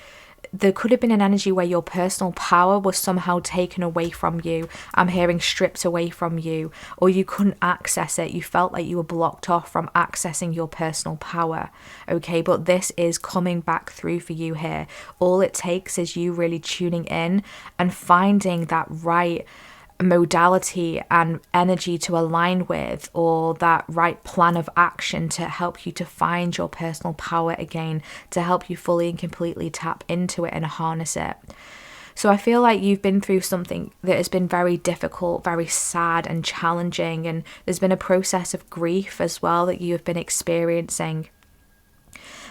there could have been an energy where your personal power was somehow taken away from you. I'm hearing stripped away from you, or you couldn't access it. You felt like you were blocked off from accessing your personal power. Okay, but this is coming back through for you here. All it takes is you really tuning in and finding that right modality and energy to align with, or that right plan of action to help you to find your personal power again, to help you fully and completely tap into it and harness it. So I feel like you've been through something that has been very difficult, very sad and challenging, and there's been a process of grief as well that you have been experiencing.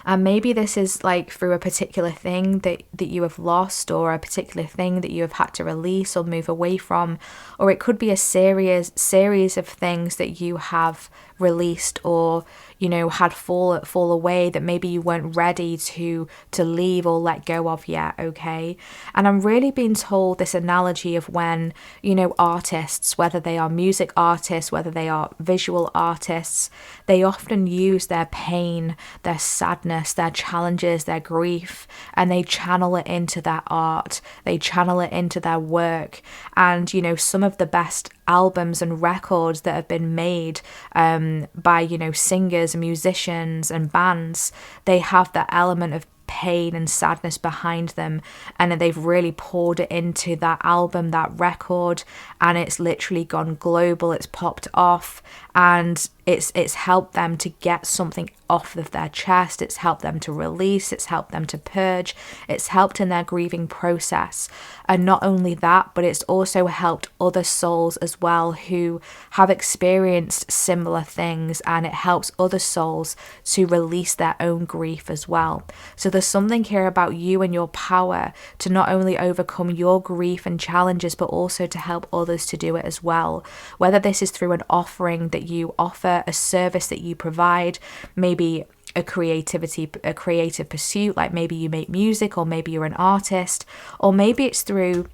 And maybe this is like through a particular thing that you have lost, or a particular thing that you have had to release or move away from, or it could be a series of things that you have released or, you know, had fall away that maybe you weren't ready to leave or let go of yet. Okay. And I'm really being told this analogy of when, you know, artists, whether they are music artists, whether they are visual artists, they often use their pain, their sadness, their challenges, their grief, and they channel it into their art, they channel it into their work. And, you know, some of the best albums and records that have been made by, you know, singers and musicians and bands, they have that element of pain and sadness behind them, and they've really poured it into that album, that record, and it's literally gone global, it's popped off, and it's helped them to get something off of their chest, it's helped them to release, it's helped them to purge, it's helped in their grieving process. And not only that, but it's also helped other souls as well who have experienced similar things, and it helps other souls to release their own grief as well. So there's something here about you and your power to not only overcome your grief and challenges, but also to help others to do it as well. Whether this is through an offering that you offer, a service that you provide, maybe a creative pursuit, like maybe you make music, or maybe you're an artist, or maybe it's through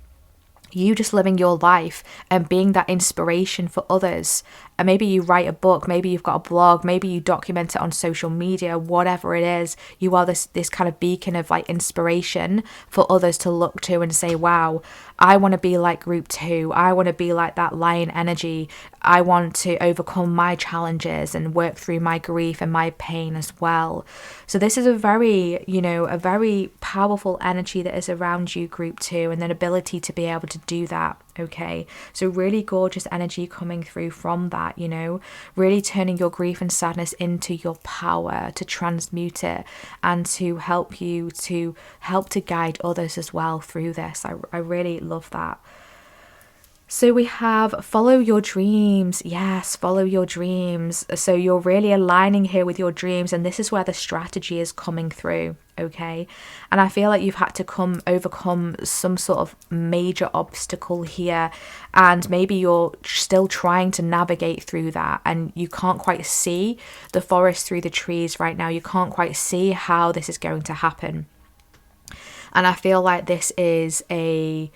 you just living your life and being that inspiration for others. And maybe you write a book, maybe you've got a blog, maybe you document it on social media, whatever it is, you are this kind of beacon of like inspiration for others to look to and say, wow, I want to be like group 2. I want to be like that lion energy. I want to overcome my challenges and work through my grief and my pain as well. So this is a very, you know, a very powerful energy that is around you, group 2, and an ability to be able to do that. Okay, so really gorgeous energy coming through from that, you know, really turning your grief and sadness into your power to transmute it and to help you to guide others as well through this. I really love that. So we have follow your dreams. Yes, follow your dreams. So you're really aligning here with your dreams, and this is where the strategy is coming through. Okay, and I feel like you've had to overcome some sort of major obstacle here, and maybe you're still trying to navigate through that, and you can't quite see the forest through the trees right now. You can't quite see how this is going to happen. And I feel like this is a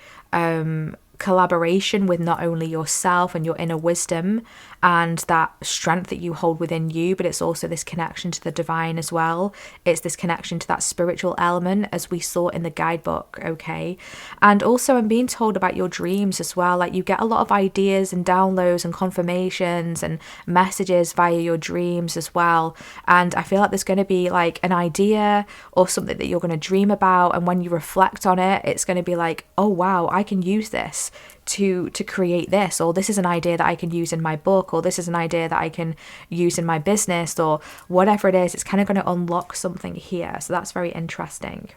collaboration with not only yourself and your inner wisdom and that strength that you hold within you, but it's also this connection to the divine as well. It's this connection to that spiritual element, as we saw in the guidebook. Okay, and also I'm being told about your dreams as well, like you get a lot of ideas and downloads and confirmations and messages via your dreams as well. And I feel like there's going to be like an idea or something that you're going to dream about, and when you reflect on it, it's going to be like, oh wow, I can use this to create this, or this is an idea that I can use in my book, or this is an idea that I can use in my business, or whatever it is. It's kind of going to unlock something here. So that's very interesting.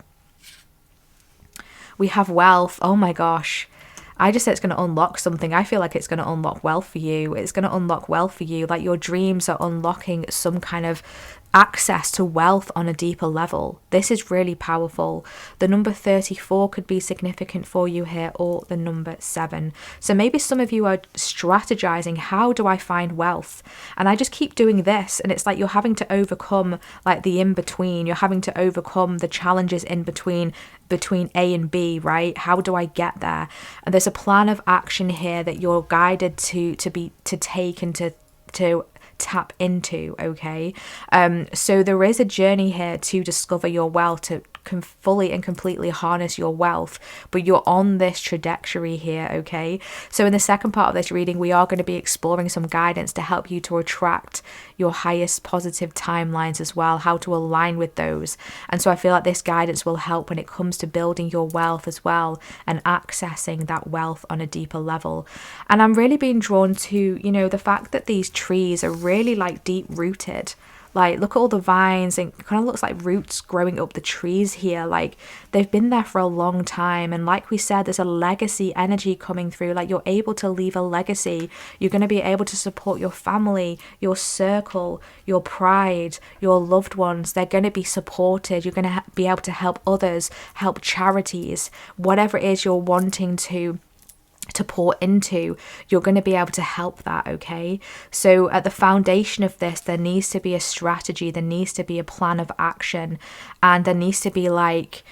We have wealth. Oh my gosh, I just said it's going to unlock something. I feel like it's going to unlock wealth for you. It's going to unlock wealth for you. Like your dreams are unlocking some kind of access to wealth on a deeper level. This is really powerful. The number 34 could be significant for you here, or the number 7. So maybe some of you are strategizing, how do I find wealth? And I just keep doing this, and it's like you're having to overcome like the in-between. You're having to overcome the challenges in between A and B, right? How do I get there? And there's a plan of action here that you're guided to take and to tap into. Okay, so there is a journey here to discover your wealth, to fully and completely harness your wealth, but you're on this trajectory here. Okay, so in the second part of this reading, we are going to be exploring some guidance to help you to attract your highest positive timelines as well, how to align with those. And so I feel like this guidance will help when it comes to building your wealth as well, and accessing that wealth on a deeper level. And I'm really being drawn to, you know, the fact that these trees are really like deep rooted. Like, look at all the vines, and it kind of looks like roots growing up the trees here. Like, they've been there for a long time. And like we said, there's a legacy energy coming through. Like, you're able to leave a legacy. You're going to be able to support your family, your circle, your pride, your loved ones. They're going to be supported. You're going to be able to help others, help charities, whatever it is you're wanting to pour into, you're going to be able to help that. Okay, so at the foundation of this, there needs to be a strategy, there needs to be a plan of action, and there needs to be like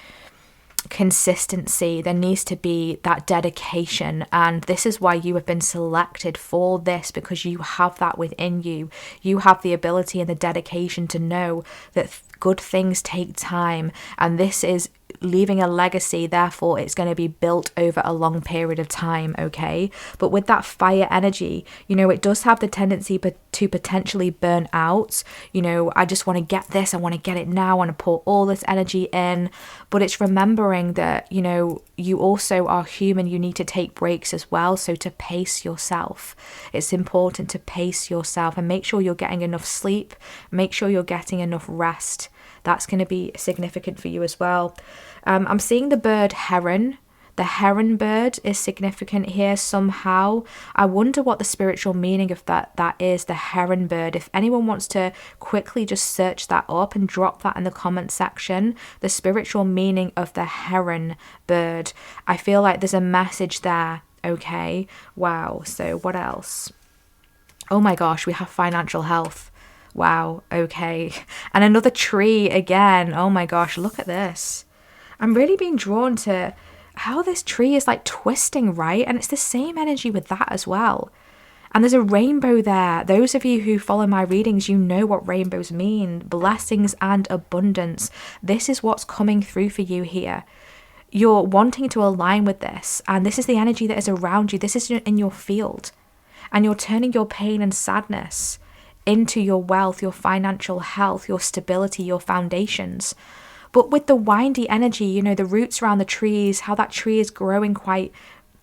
consistency, there needs to be that dedication. And this is why you have been selected for this, because you have that within you. You have the ability and the dedication to know that good things take time, and this is leaving a legacy, therefore it's going to be built over a long period of time. Okay, but with that fire energy, you know, it does have the tendency to potentially burn out. You know, I just want to get this, I want to get it now, I want to pour all this energy in. But it's remembering that, you know, you also are human, you need to take breaks as well. So to pace yourself, it's important to pace yourself and make sure you're getting enough sleep, make sure you're getting enough rest. That's going to be significant for you as well. I'm seeing the bird heron. The heron bird is significant here somehow. I wonder what the spiritual meaning of that is, the heron bird. If anyone wants to quickly just search that up and drop that in the comment section, the spiritual meaning of the heron bird. I feel like there's a message there. Okay, wow. So what else? Oh my gosh, we have financial health. Wow, okay. And another tree again. Oh my gosh, look at this. I'm really being drawn to how this tree is like twisting, right? And it's the same energy with that as well. And there's a rainbow there. Those of you who follow my readings, you know what rainbows mean. Blessings and abundance. This is what's coming through for you here. You're wanting to align with this. And this is the energy that is around you. This is in your field. And you're turning your pain and sadness into your wealth, your financial health, your stability, your foundations. But with the windy energy, you know, the roots around the trees, how that tree is growing quite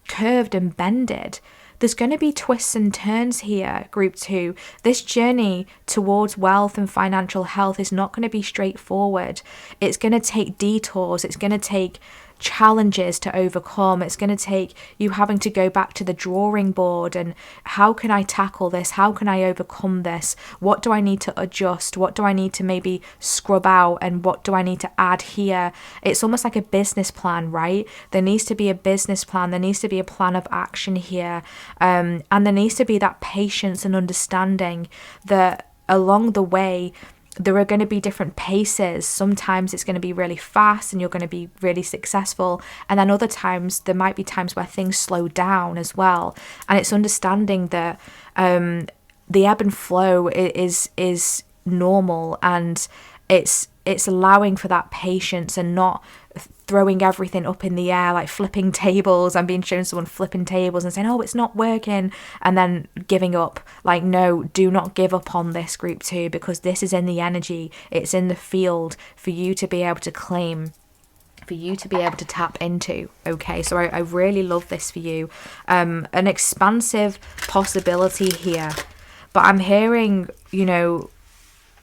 curved and bended. There's going to be twists and turns here, group 2. This journey towards wealth and financial health is not going to be straightforward. It's going to take detours. It's going to take challenges to overcome. It's going to take you having to go back to the drawing board and how can I tackle this? How can I overcome this? What do I need to adjust? What do I need to maybe scrub out? And what do I need to add here? It's almost like a business plan, right? There needs to be a business plan. There needs to be a plan of action here. And there needs to be that patience and understanding that along the way, there are going to be different paces. Sometimes it's going to be really fast and you're going to be really successful. And then other times, there might be times where things slow down as well. And it's understanding that the ebb and flow is normal, and it's allowing for that patience and not throwing everything up in the air, like flipping tables. I'm being shown someone flipping tables and saying, oh, it's not working, and then giving up. Like, no, do not give up on this, group 2, because this is in the energy, it's in the field for you to be able to claim, for you to be able to tap into. Okay, so I really love this for you. An expansive possibility here, but I'm hearing, you know,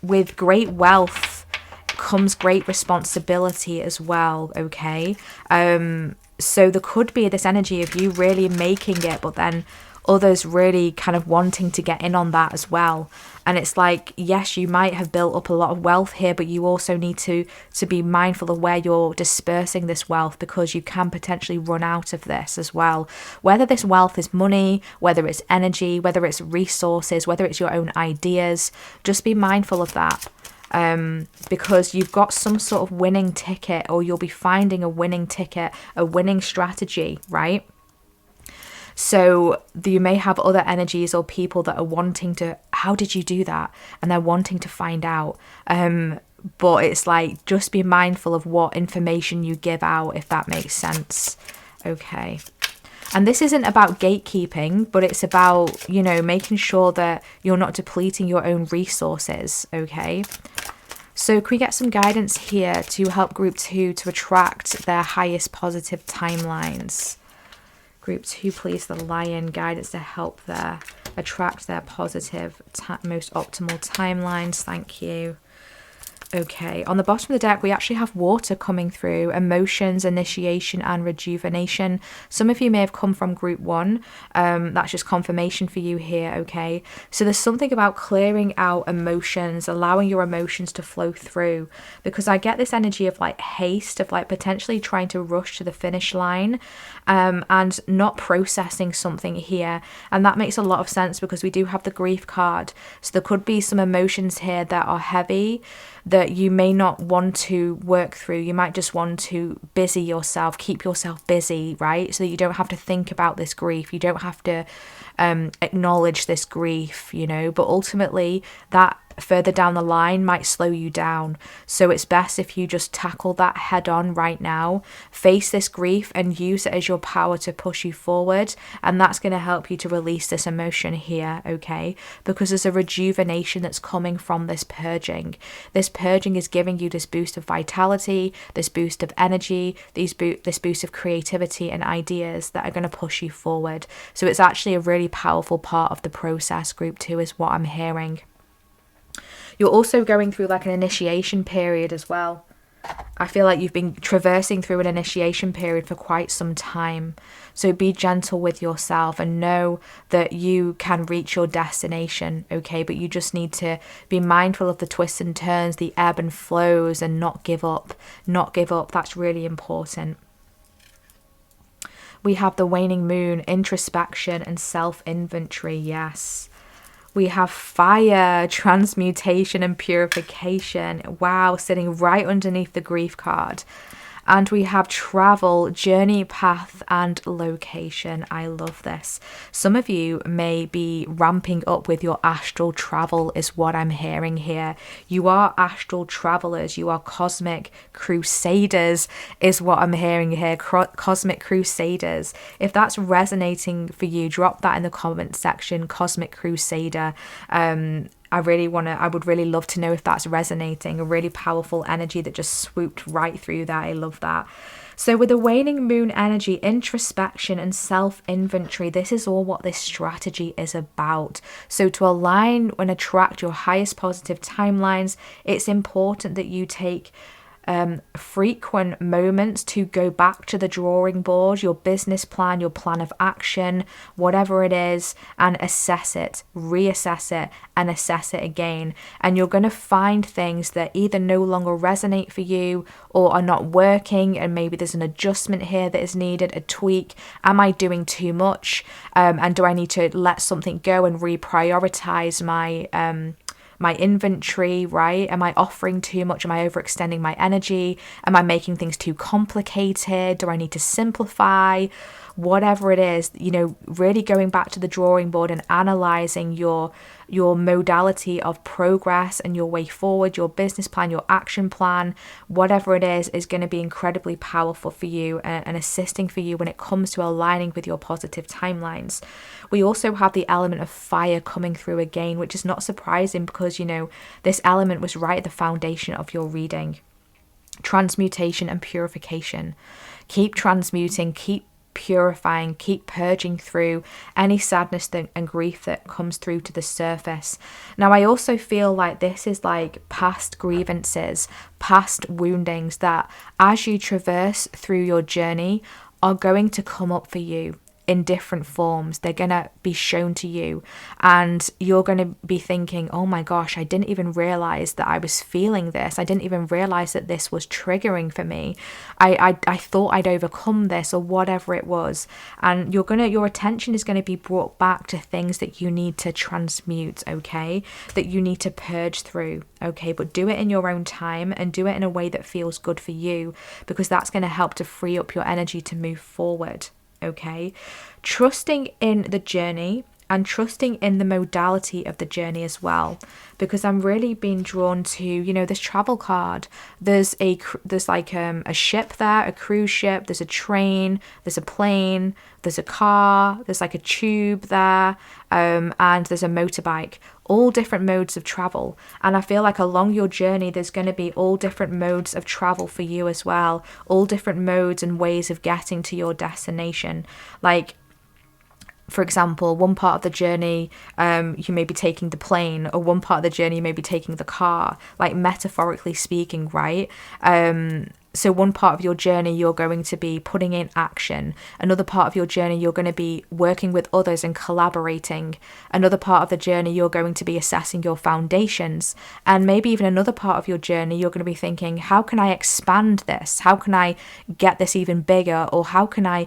with great wealth comes great responsibility as well. Okay, so there could be this energy of you really making it, but then others really kind of wanting to get in on that as well. And it's like, yes, you might have built up a lot of wealth here, but you also need to be mindful of where you're dispersing this wealth, because you can potentially run out of this as well. Whether this wealth is money, whether it's energy, whether it's resources, whether it's your own ideas, just be mindful of that. Because you've got some sort of winning ticket, or you'll be finding a winning ticket, a winning strategy, right? So you may have other energies or people that are wanting to, how did you do that? And they're wanting to find out. But it's like, just be mindful of what information you give out, if that makes sense. Okay. And this isn't about gatekeeping, but it's about, you know, making sure that you're not depleting your own resources, okay? So can we get some guidance here to help Group 2 to attract their highest positive timelines? Group 2, please, the Lion, guidance to help attract their positive, most optimal timelines. Thank you. Okay, on the bottom of the deck, we actually have water coming through, emotions, initiation, and rejuvenation. Some of you may have come from Group 1. That's just confirmation for you here, okay? So there's something about clearing out emotions, allowing your emotions to flow through, because I get this energy of like haste, of like potentially trying to rush to the finish line, and not processing something here. And that makes a lot of sense, because we do have the grief card. So there could be some emotions here that are heavy, that you may not want to work through. You might just want to busy yourself, keep yourself busy, right? So that you don't have to think about this grief. You don't have to acknowledge this grief, you know, but ultimately that further down the line might slow you down. So it's best if you just tackle that head on right now, face this grief and use it as your power to push you forward. And that's going to help you to release this emotion here, okay? Because there's a rejuvenation that's coming from this purging. This purging is giving you this boost of vitality, this boost of energy, this boost of creativity and ideas that are going to push you forward. So it's actually a really powerful part of the process, Group 2, is what I'm hearing. You're also going through like an initiation period as well. I feel like you've been traversing through an initiation period for quite some time. So be gentle with yourself and know that you can reach your destination, okay? But you just need to be mindful of the twists and turns, the ebb and flows, and not give up. Not give up. That's really important. We have the waning moon, introspection and self-inventory, yes. We have fire, transmutation and purification. Wow, sitting right underneath the grief card. And we have travel, journey, path, and location. I love this. Some of you may be ramping up with your astral travel, is what I'm hearing here. You are astral travelers. You are cosmic crusaders, is what I'm hearing here. Cosmic crusaders. If that's resonating for you, drop that in the comment section. Cosmic crusader. I would really love to know if that's resonating. A really powerful energy that just swooped right through that. I love that. So with the waning moon energy, introspection and self-inventory, this is all what this strategy is about. So to align and attract your highest positive timelines, it's important that you take frequent moments to go back to the drawing board, your business plan, your plan of action, whatever it is, and assess it, reassess it, and assess it again. And you're going to find things that either no longer resonate for you or are not working, and maybe there's an adjustment here that is needed, a tweak. Am I doing too much? And do I need to let something go and reprioritize my inventory, right? Am I offering too much? Am I overextending my energy? Am I making things too complicated? Do I need to simplify? Whatever it is, you know, really going back to the drawing board and analyzing your modality of progress and your way forward, your business plan, your action plan, whatever it is going to be incredibly powerful for you and assisting for you when it comes to aligning with your positive timelines. We also have the element of fire coming through again, which is not surprising because, you know, this element was right at the foundation of your reading. Transmutation and purification. Keep transmuting, keep purifying, keep purging through any sadness and grief that comes through to the surface. Now, I also feel like this is like past grievances, past woundings that as you traverse through your journey are going to come up for you in different forms. They're going to be shown to you, and you're going to be thinking, oh my gosh, I didn't even realize that I was feeling this. I didn't even realize that this was triggering for me. I thought I'd overcome this, or whatever it was. And your attention is going to be brought back to things that you need to transmute, okay? That you need to purge through, okay? But do it in your own time, and do it in a way that feels good for you, because that's going to help to free up your energy to move forward, okay? Trusting in the journey, and trusting in the modality of the journey as well, because I'm really being drawn to, you know, this travel card. There's like a ship there, a cruise ship, there's a train, there's a plane, there's a car, there's like a tube there, and there's a motorbike, all different modes of travel. And I feel like along your journey, there's going to be all different modes of travel for you as well, all different modes and ways of getting to your destination. Like, for example, one part of the journey, you may be taking the plane, or one part of the journey you may be taking the car, like metaphorically speaking, right? So one part of your journey, you're going to be putting in action. Another part of your journey, you're going to be working with others and collaborating. Another part of the journey, you're going to be assessing your foundations. And maybe even another part of your journey, you're going to be thinking, how can I expand this? How can I get this even bigger? Or how can I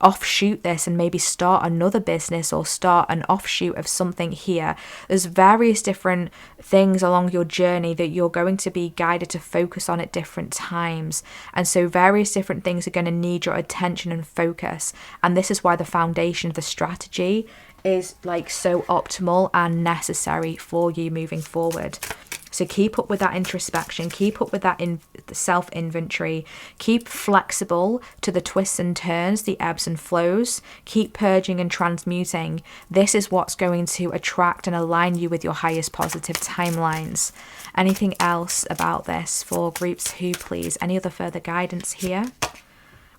offshoot this and maybe start another business, or start an offshoot of something here? There's various different things along your journey that you're going to be guided to focus on at different times, and so various different things are going to need your attention and focus. And this is why the foundation of the strategy is like so optimal and necessary for you moving forward. So keep up with that introspection, keep up with that self-inventory, keep flexible to the twists and turns, the ebbs and flows, keep purging and transmuting. This is what's going to attract and align you with your highest positive timelines. Anything else about this for group 2, please? Any other further guidance here?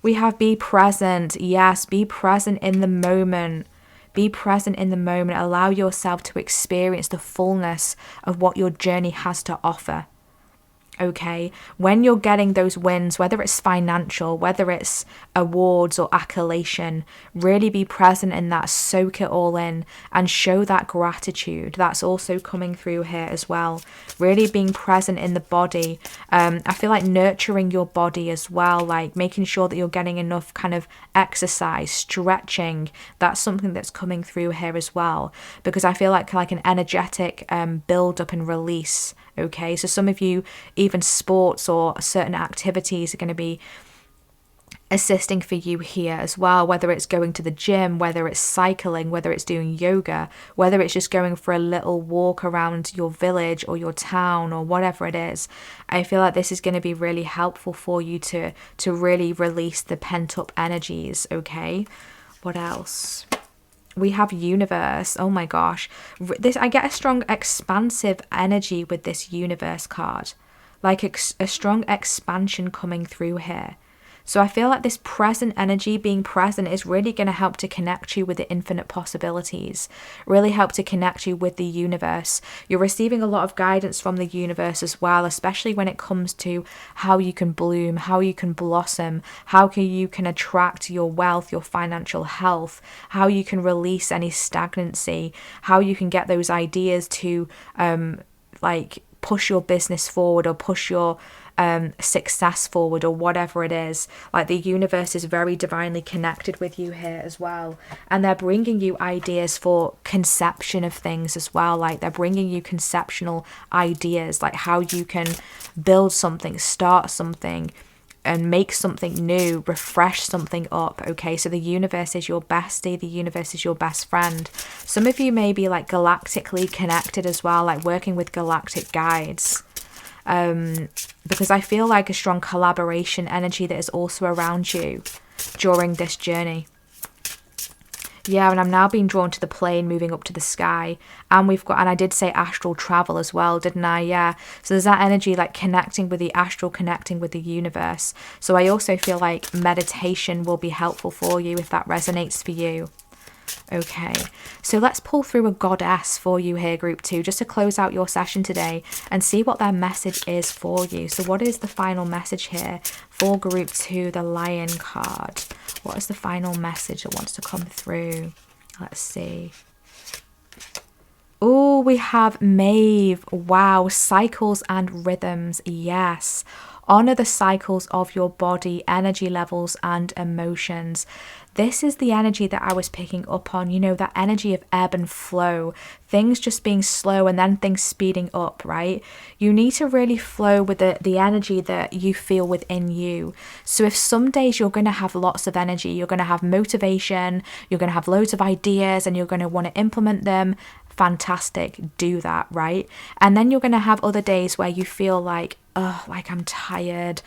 We have be present. Yes, be present in the moment. Be present in the moment. Allow yourself to experience the fullness of what your journey has to offer. Okay, when you're getting those wins, whether it's financial, whether it's awards or accolation, really be present in that, soak it all in, and show that gratitude. That's also coming through here as well. Really being present in the body. I feel like nurturing your body as well, like making sure that you're getting enough kind of exercise, stretching. That's something that's coming through here as well, because I feel like an energetic build up and release. Okay, so some of you, even sports or certain activities are going to be assisting for you here as well, whether it's going to the gym, whether it's cycling, whether it's doing yoga, whether it's just going for a little walk around your village or your town or whatever it is. I feel like this is going to be really helpful for you to really release the pent-up energies. Okay, what else? We have universe. Oh my gosh, I get a strong expansive energy with this universe card, like a strong expansion coming through here. So I feel like this present energy, being present, is really going to help to connect you with the infinite possibilities, really help to connect you with the universe. You're receiving a lot of guidance from the universe as well, especially when it comes to how you can bloom, how you can blossom, how you can attract your wealth, your financial health, how you can release any stagnancy, how you can get those ideas to like push your business forward, or push your success forward, or whatever it is. Like the universe is very divinely connected with you here as well, and they're bringing you ideas for conception of things as well. Like they're bringing you conceptual ideas, like how you can build something, start something, and make something new, refresh something up. Okay, so the universe is your bestie, the universe is your best friend. Some of you may be like galactically connected as well, like working with galactic guides, because I feel like a strong collaboration energy that is also around you during this journey. Yeah, and I'm now being drawn to the plane moving up to the sky, and I did say astral travel as well, didn't I? Yeah, so there's that energy, like connecting with the astral, connecting with the universe. So I also feel like meditation will be helpful for you if that resonates for you. Okay, so let's pull through a goddess for you here, group 2, just to close out your session today and see what their message is for you. So what is the final message here for group 2, the Lion card? What is the final message that wants to come through? Let's see. Oh, we have Maeve. Wow, cycles and rhythms. Yes. Honor the cycles of your body, energy levels and emotions. This is the energy that I was picking up on, you know, that energy of ebb and flow, things just being slow and then things speeding up, right? You need to really flow with the energy that you feel within you. So if some days you're going to have lots of energy, you're going to have motivation, you're going to have loads of ideas and you're going to want to implement them, fantastic, do that, right? And then you're going to have other days where you feel like, oh, like I'm tired,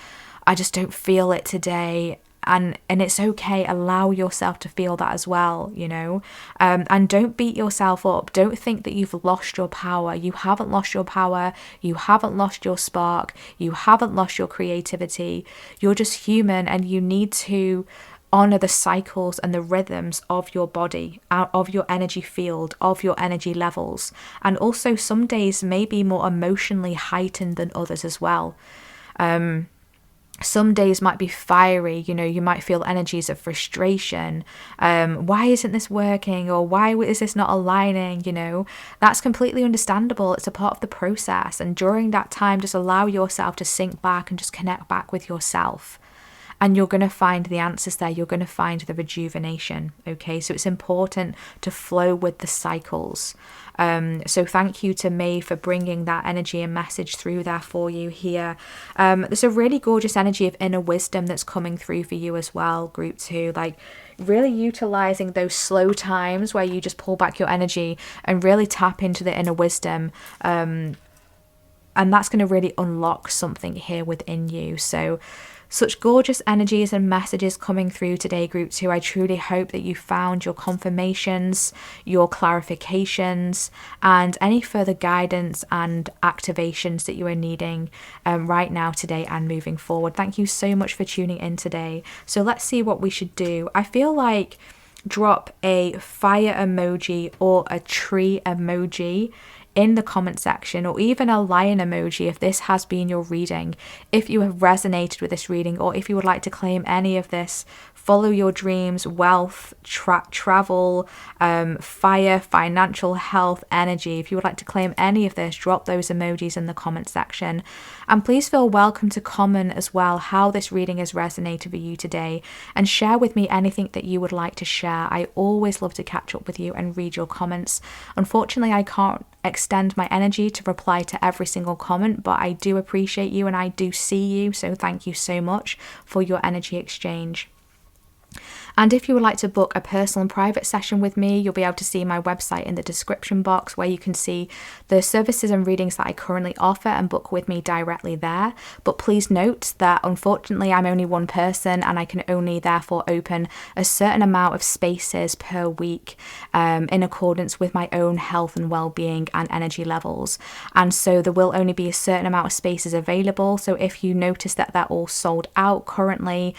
I just don't feel it today. And it's okay, allow yourself to feel that as well, you know, and don't beat yourself up. Don't think that you've lost your power. You haven't lost your power. You haven't lost your spark. You haven't lost your creativity. You're just human, and you need to honor the cycles and the rhythms of your body, of your energy field, of your energy levels. And also some days may be more emotionally heightened than others as well. Some days might be fiery, you know, you might feel energies of frustration. Why isn't this working? Or why is this not aligning? You know, that's completely understandable. It's a part of the process. And during that time, just allow yourself to sink back and just connect back with yourself. And you're going to find the answers there. You're going to find the rejuvenation. Okay, so it's important to flow with the cycles. So thank you to May for bringing that energy and message through there for you here. There's a really gorgeous energy of inner wisdom that's coming through for you as well, group 2. Like really utilizing those slow times where you just pull back your energy and really tap into the inner wisdom. And that's going to really unlock something here within you. So such gorgeous energies and messages coming through today, group 2. I truly hope that you found your confirmations, your clarifications, and any further guidance and activations that you are needing right now, today, and moving forward. Thank you so much for tuning in today. So let's see what we should do. I feel like drop a fire emoji or a tree emoji in the comment section, or even a lion emoji if this has been your reading, if you have resonated with this reading, or if you would like to claim any of this follow your dreams, wealth, travel, fire, financial health, energy. If you would like to claim any of this, drop those emojis in the comment section. And please feel welcome to comment as well how this reading has resonated with you today, and share with me anything that you would like to share. I always love to catch up with you and read your comments. Unfortunately, I can't extend my energy to reply to every single comment, but I do appreciate you and I do see you, so thank you so much for your energy exchange. And if you would like to book a personal and private session with me, you'll be able to see my website in the description box, where you can see the services and readings that I currently offer and book with me directly there. But please note that unfortunately I'm only one person and I can only therefore open a certain amount of spaces per week in accordance with my own health and well-being and energy levels. And so there will only be a certain amount of spaces available. So if you notice that they're all sold out currently,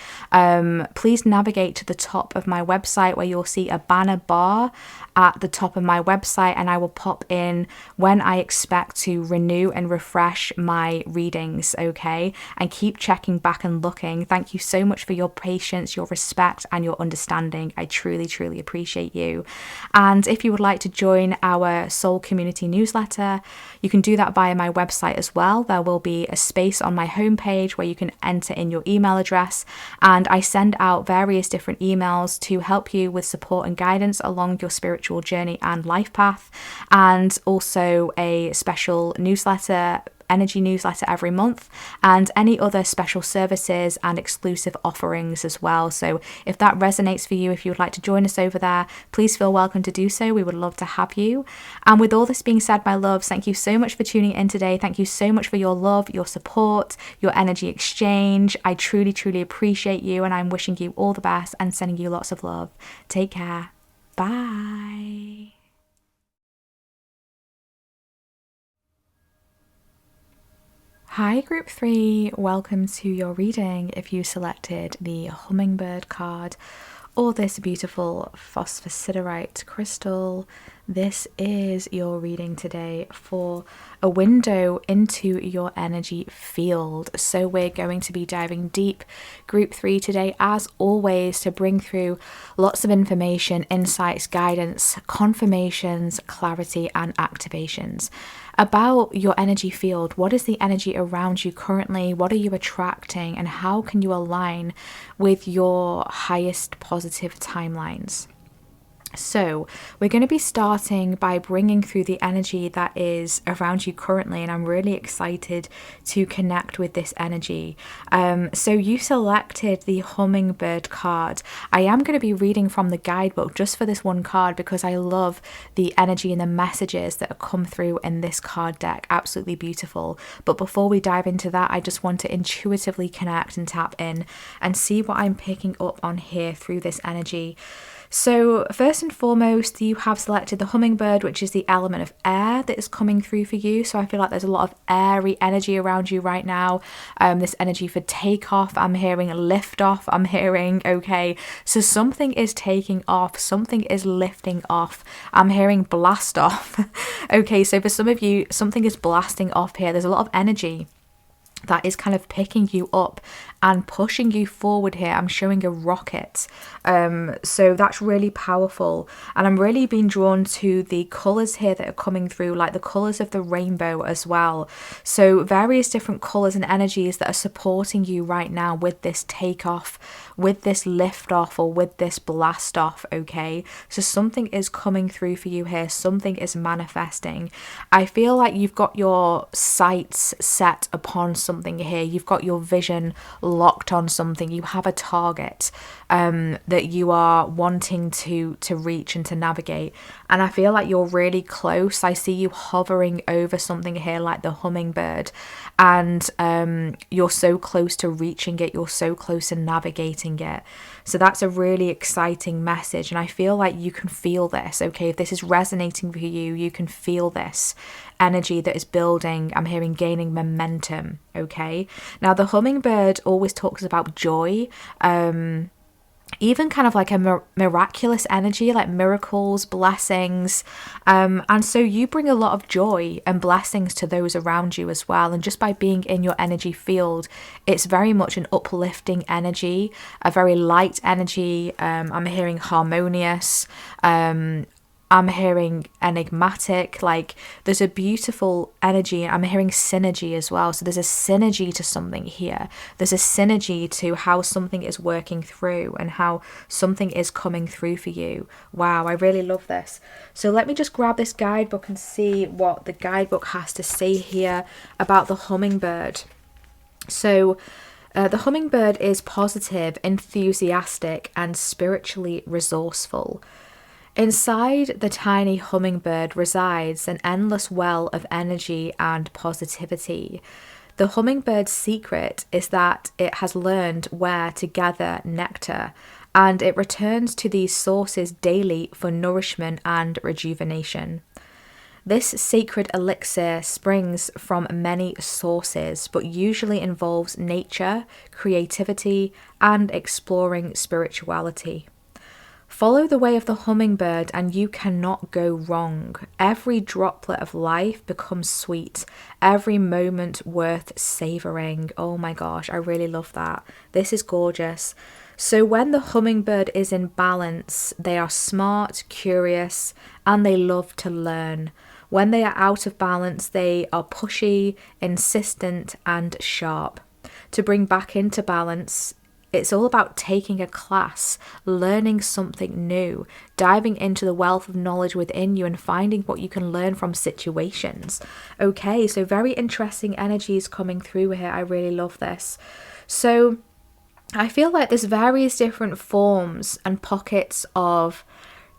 please navigate to the top of my website, where you'll see a banner bar at the top of my website, and I will pop in when I expect to renew and refresh my readings, okay? And keep checking back and looking. Thank you so much for your patience, your respect, and your understanding. I truly, truly appreciate you. And if you would like to join our Soul Community newsletter, you can do that via my website as well. There will be a space on my homepage where you can enter in your email address, and I send out various different emails to help you with support and guidance along your spiritual journey and life path, and also a special newsletter, energy newsletter every month, and any other special services and exclusive offerings as well. So if that resonates for you, if you would like to join us over there, please feel welcome to do so. We would love to have you. And with all this being said, my loves, thank you so much for tuning in today. Thank you so much for your love, your support, your energy exchange. I truly, truly appreciate you, and I'm wishing you all the best and sending you lots of love. Take care. Bye. Hi group 3, welcome to your reading if you selected the hummingbird card. or this beautiful phosphosiderite crystal. This is your reading today for a window into your energy field. So we're going to be diving deep, group 3 today, as always, to bring through lots of information, insights, guidance, confirmations, clarity, and activations about your energy field. What is the energy around you currently? What are you attracting? And how can you align with your highest positive timelines? So we're going to be starting by bringing through the energy that is around you currently, and I'm really excited to connect with this energy. So you selected the hummingbird card. I am going to be reading from the guidebook just for this one card because I love the energy and the messages that have come through in this card deck. Absolutely beautiful. But before we dive into that, I just want to intuitively connect and tap in and see what I'm picking up on here through this energy. So first and foremost, you have selected the hummingbird, which is the element of air that is coming through for you. So I feel like there's a lot of airy energy around you right now. This energy for takeoff, I'm hearing lift off, I'm hearing, okay, so something is taking off, something is lifting off, I'm hearing blast off. Okay, so for some of you, something is blasting off here. There's a lot of energy that is kind of picking you up and pushing you forward here. I'm showing a rocket. So that's really powerful. And I'm really being drawn to the colours here that are coming through, like the colours of the rainbow as well. So various different colours and energies that are supporting you right now with this takeoff, with this lift off, or with this blast off, okay? So something is coming through for you here. Something is manifesting. I feel like you've got your sights set upon something here. You've got your vision locked on something. You have a target that you are wanting to reach and to navigate. And I feel like you're really close. I see you hovering over something here like the hummingbird. And you're so close to reaching it. You're so close to navigating it. So that's a really exciting message. And I feel like you can feel this, okay? If this is resonating for you, you can feel this energy that is building. I'm hearing gaining momentum, okay? Now, the hummingbird always talks about joy, even kind of like a miraculous energy, like miracles, blessings. And so you bring a lot of joy and blessings to those around you as well. And just by being in your energy field, it's very much an uplifting energy, a very light energy. I'm hearing harmonious. I'm hearing enigmatic, like there's a beautiful energy. I'm hearing synergy as well. So there's a synergy to something here. There's a synergy to how something is working through and how something is coming through for you. Wow, I really love this. So let me just grab this guidebook and see what the guidebook has to say here about the hummingbird. So the hummingbird is positive, enthusiastic, and spiritually resourceful. Inside the tiny hummingbird resides an endless well of energy and positivity. The hummingbird's secret is that it has learned where to gather nectar, and it returns to these sources daily for nourishment and rejuvenation. This sacred elixir springs from many sources, but usually involves nature, creativity, and exploring spirituality. Follow the way of the hummingbird and you cannot go wrong. Every droplet of life becomes sweet. Every moment worth savouring. Oh my gosh, I really love that. This is gorgeous. So when the hummingbird is in balance, they are smart, curious, and they love to learn. When they are out of balance, they are pushy, insistent, and sharp. To bring back into balance, it's all about taking a class, learning something new, diving into the wealth of knowledge within you and finding what you can learn from situations. Okay, so very interesting energies coming through here. I really love this. So I feel like there's various different forms and pockets of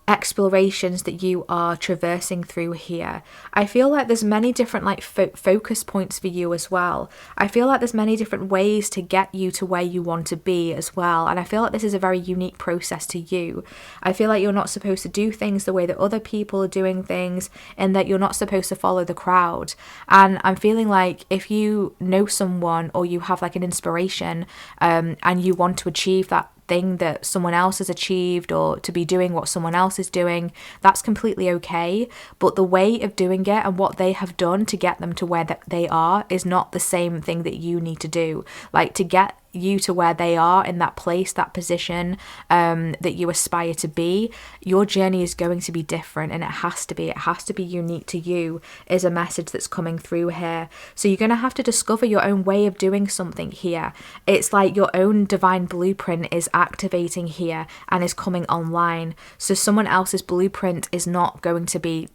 explorations that you are traversing through here. I feel like there's many different like focus points for you as well. I feel like there's many different ways to get you to where you want to be as well. And I feel like this is a very unique process to you. I feel like you're not supposed to do things the way that other people are doing things, and that you're not supposed to follow the crowd. And I'm feeling like if you know someone or you have like an inspiration and you want to achieve that thing that someone else has achieved or to be doing what someone else is doing. That's completely okay. But the way of doing it and what they have done to get them to where they are is not the same thing that you need to do. Like, to get you to where they are in that place, that position that you aspire to be, your journey is going to be different, and it has to be unique to you, is a message that's coming through here. So you're going to have to discover your own way of doing something here. It's like your own divine blueprint is activating here and is coming online. So someone else's blueprint is not going to be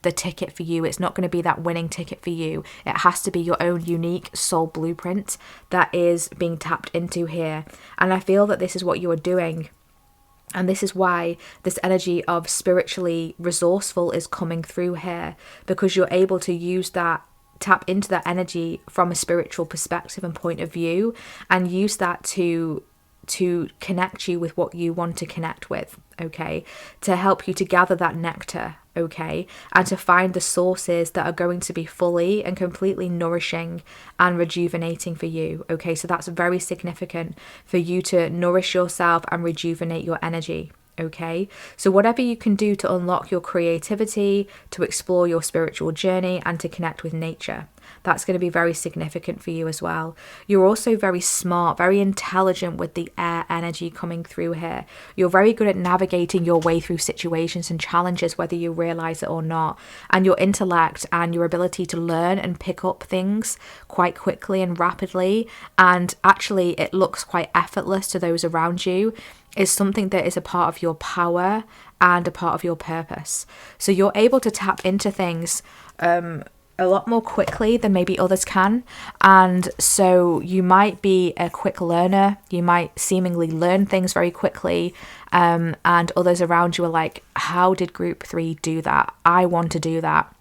the ticket for you. It's not going to be that winning ticket for you. It has to be your own unique soul blueprint that is being tapped into here. And I feel that this is what you are doing. And this is why this energy of spiritually resourceful is coming through here, because you're able to use that, tap into that energy from a spiritual perspective and point of view, and use that to connect you with what you want to connect with, okay? To help you to gather that nectar, okay? And to find the sources that are going to be fully and completely nourishing and rejuvenating for you, okay? So that's very significant for you to nourish yourself and rejuvenate your energy, okay? So whatever you can do to unlock your creativity, to explore your spiritual journey, and to connect with nature, that's going to be very significant for you as well. You're also very smart, very intelligent with the air energy coming through here. You're very good at navigating your way through situations and challenges, whether you realize it or not. And your intellect and your ability to learn and pick up things quite quickly and rapidly, and actually it looks quite effortless to those around you, is something that is a part of your power and a part of your purpose. So you're able to tap into things a lot more quickly than maybe others can. And so you might be a quick learner. You might seemingly learn things very quickly. And others around you are like, how did group 3 do that? I want to do that.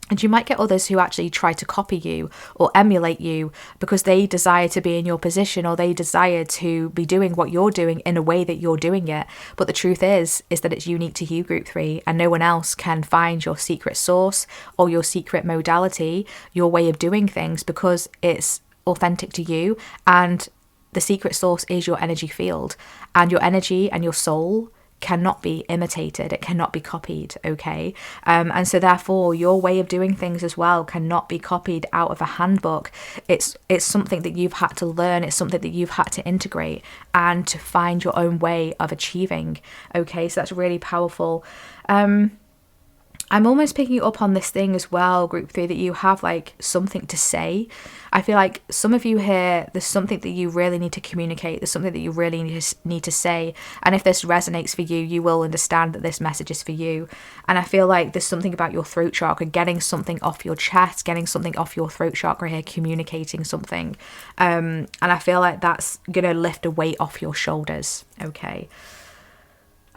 And you might get others who actually try to copy you or emulate you because they desire to be in your position, or they desire to be doing what you're doing in a way that you're doing it. But the truth is that it's unique to you, group 3, and no one else can find your secret source or your secret modality, your way of doing things, because it's authentic to you. And the secret source is your energy field, and your energy and your soul cannot be imitated. It cannot be copied, okay? And so therefore your way of doing things as well cannot be copied out of a handbook. It's something that you've had to learn. It's something that you've had to integrate and to find your own way of achieving, okay? So that's really powerful. I'm almost picking up on this thing as well, group 3, that you have like something to say. I feel like some of you here, there's something that you really need to communicate. There's something that you really need to say. And if this resonates for you, you will understand that this message is for you. And I feel like there's something about your throat chakra, getting something off your chest, getting something off your throat chakra here, communicating something. And I feel like that's going to lift a weight off your shoulders, okay?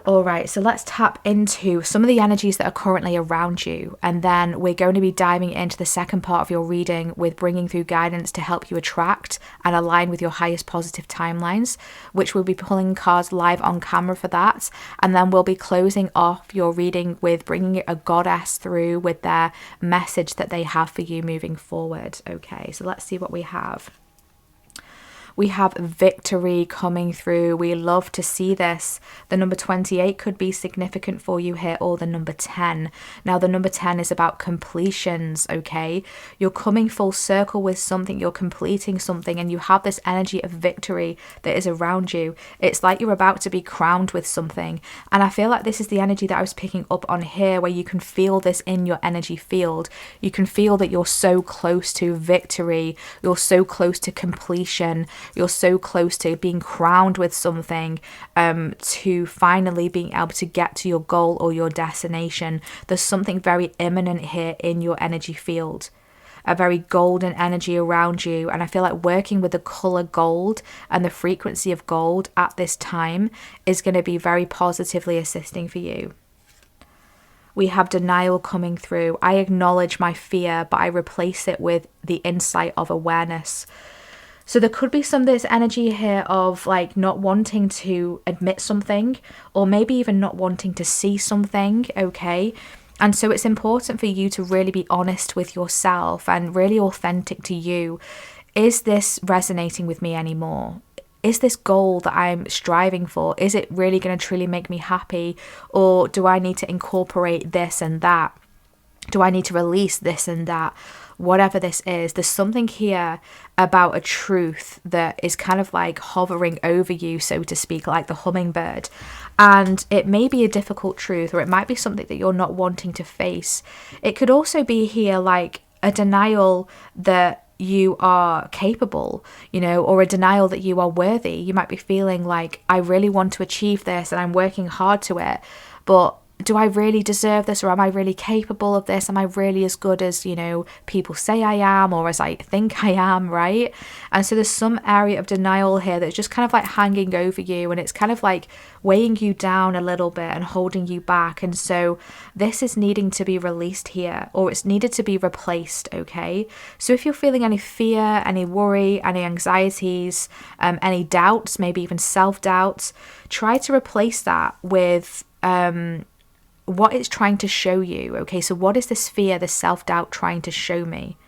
All right, so let's tap into some of the energies that are currently around you, and then we're going to be diving into the second part of your reading with bringing through guidance to help you attract and align with your highest positive timelines, which we'll be pulling cards live on camera for that. And then we'll be closing off your reading with bringing a goddess through with their message that they have for you moving forward. Okay, so let's see what we have. We have victory coming through. We love to see this. The number 28 could be significant for you here, or the number 10. Now, the number 10 is about completions, okay? You're coming full circle with something. You're completing something, and you have this energy of victory that is around you. It's like you're about to be crowned with something. And I feel like this is the energy that I was picking up on here, where you can feel this in your energy field. You can feel that you're so close to victory. You're so close to completion. You're so close to being crowned with something, to finally being able to get to your goal or your destination. There's something very imminent here in your energy field, a very golden energy around you. And I feel like working with the color gold and the frequency of gold at this time is going to be very positively assisting for you. We have denial coming through. I acknowledge my fear, but I replace it with the insight of awareness. So there could be some of this energy here of like not wanting to admit something, or maybe even not wanting to see something, okay? And so it's important for you to really be honest with yourself and really authentic to you. Is this resonating with me anymore? is this goal that I'm striving for, is it really going to truly make me happy? Or do I need to incorporate this and that? Do I need to release this and that? Whatever this is, there's something here about a truth that is kind of like hovering over you, so to speak, like the hummingbird. And it may be a difficult truth, or it might be something that you're not wanting to face. It could also be here like a denial that you are capable, you know, or a denial that you are worthy. You might be feeling like, I really want to achieve this and I'm working hard to it, but do I really deserve this, or am I really capable of this? Am I really as good as, you know, people say I am, or as I think I am, right? And so there's some area of denial here that's just kind of like hanging over you, and it's kind of like weighing you down a little bit and holding you back. And so this is needing to be released here, or it's needed to be replaced, okay? So if you're feeling any fear, any worry, any anxieties, any doubts, maybe even self-doubts, try to replace that with what it's trying to show you. Okay, so what is this fear, this self-doubt trying to show me?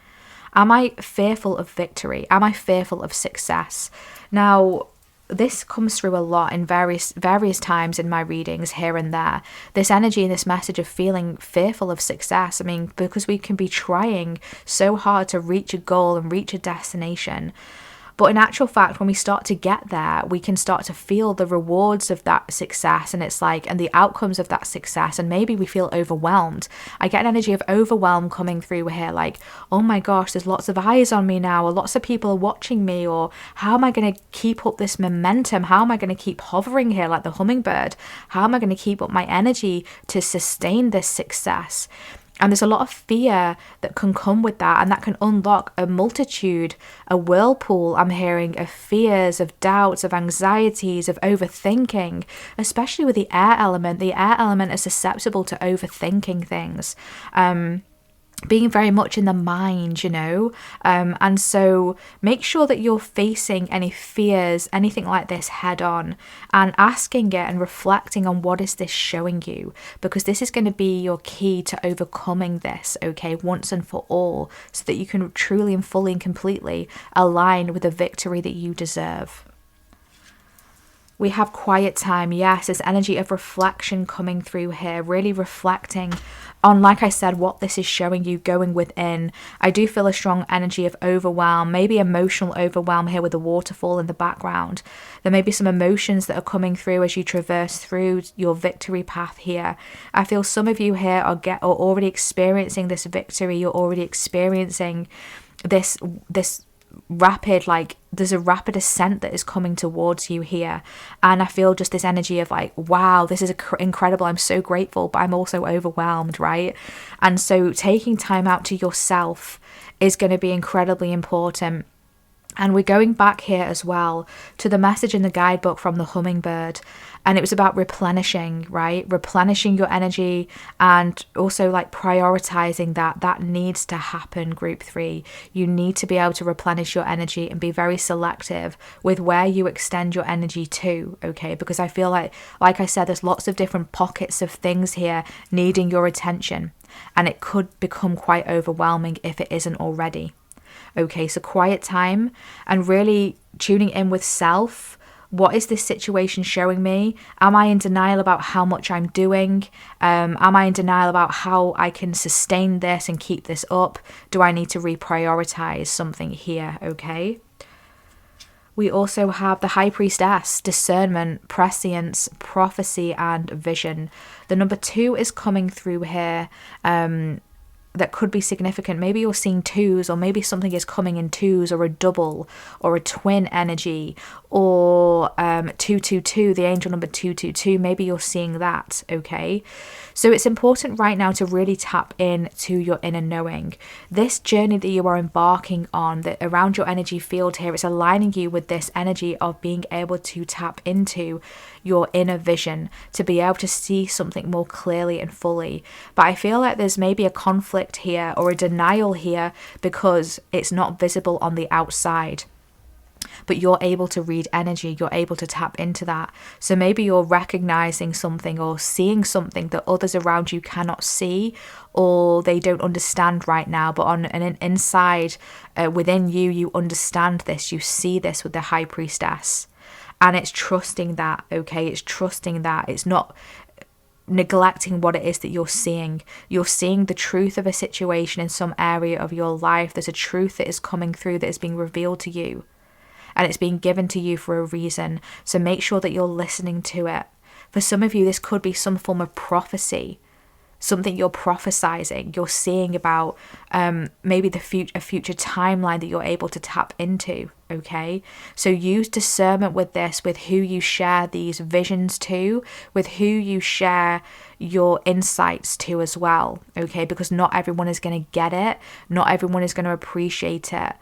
Am I fearful of victory? Am I fearful of success? Now, this comes through a lot in various times in my readings here and there. This energy and this message of feeling fearful of success. I mean, because we can be trying so hard to reach a goal and reach a destination. But in actual fact, when we start to get there, we can start to feel the rewards of that success, and it's like, and the outcomes of that success, and maybe we feel overwhelmed. I get an energy of overwhelm coming through here, like, oh my gosh, there's lots of eyes on me now, or lots of people are watching me, or how am I going to keep up this momentum? How am I going to keep hovering here like the hummingbird? How am I going to keep up my energy to sustain this success? And there's a lot of fear that can come with that, and that can unlock a multitude, a whirlpool, I'm hearing, of fears, of doubts, of anxieties, of overthinking, especially with the air element. The air element is susceptible to overthinking things. Being very much in the mind, you know, and so make sure that you're facing any fears, anything like this head on, and asking it and reflecting on what is this showing you, because this is going to be your key to overcoming this, okay, once and for all, so that you can truly and fully and completely align with the victory that you deserve. We have quiet time. Yes, this energy of reflection coming through here, really reflecting on, like I said, what this is showing you, going within. I do feel a strong energy of overwhelm, maybe emotional overwhelm here with the waterfall in the background. There may be some emotions that are coming through as you traverse through your victory path here. I feel some of you here are already experiencing this victory. You're already experiencing this rapid, like there's a rapid ascent that is coming towards you here, and I feel just this energy of like, wow, this is incredible, I'm so grateful, but I'm also overwhelmed, right? And so taking time out to yourself is going to be incredibly important. And we're going back here as well to the message in the guidebook from the hummingbird. And it was about replenishing, right? Replenishing your energy, and also like prioritizing that needs to happen, group 3. You need to be able to replenish your energy and be very selective with where you extend your energy to, okay? Because I feel like I said, there's lots of different pockets of things here needing your attention, and it could become quite overwhelming if it isn't already. Okay, so quiet time and really tuning in with self. What is this situation showing me? Am I in denial about how much I'm doing? Am I in denial about how I can sustain this and keep this up? Do I need to reprioritize something here? Okay. We also have the High Priestess, discernment, prescience, prophecy, and vision. The number 2 is coming through here. That could be significant. Maybe you're seeing 2s, or maybe something is coming in 2s, or a double, or a twin energy, or 222, the angel number 222. Maybe you're seeing that, okay? So it's important right now to really tap in to your inner knowing. This journey that you are embarking on, that around your energy field here, it's aligning you with this energy of being able to tap into your inner vision, to be able to see something more clearly and fully. But I feel like there's maybe a conflict here, or a denial here, because it's not visible on the outside. But you're able to read energy, you're able to tap into that. So maybe you're recognizing something or seeing something that others around you cannot see, or they don't understand right now, but on an inside within you, you understand this, you see this with the High Priestess. And it's trusting that, okay? It's trusting that. It's not neglecting what it is that you're seeing. You're seeing the truth of a situation in some area of your life. There's a truth that is coming through, that is being revealed to you, and it's being given to you for a reason. So make sure that you're listening to it. For some of you, this could be some form of prophecy, something you're prophesizing, you're seeing about maybe a future timeline that you're able to tap into, okay? So use discernment with this, with who you share these visions to, with who you share your insights to as well, okay? Because not everyone is going to get it, not everyone is going to appreciate it,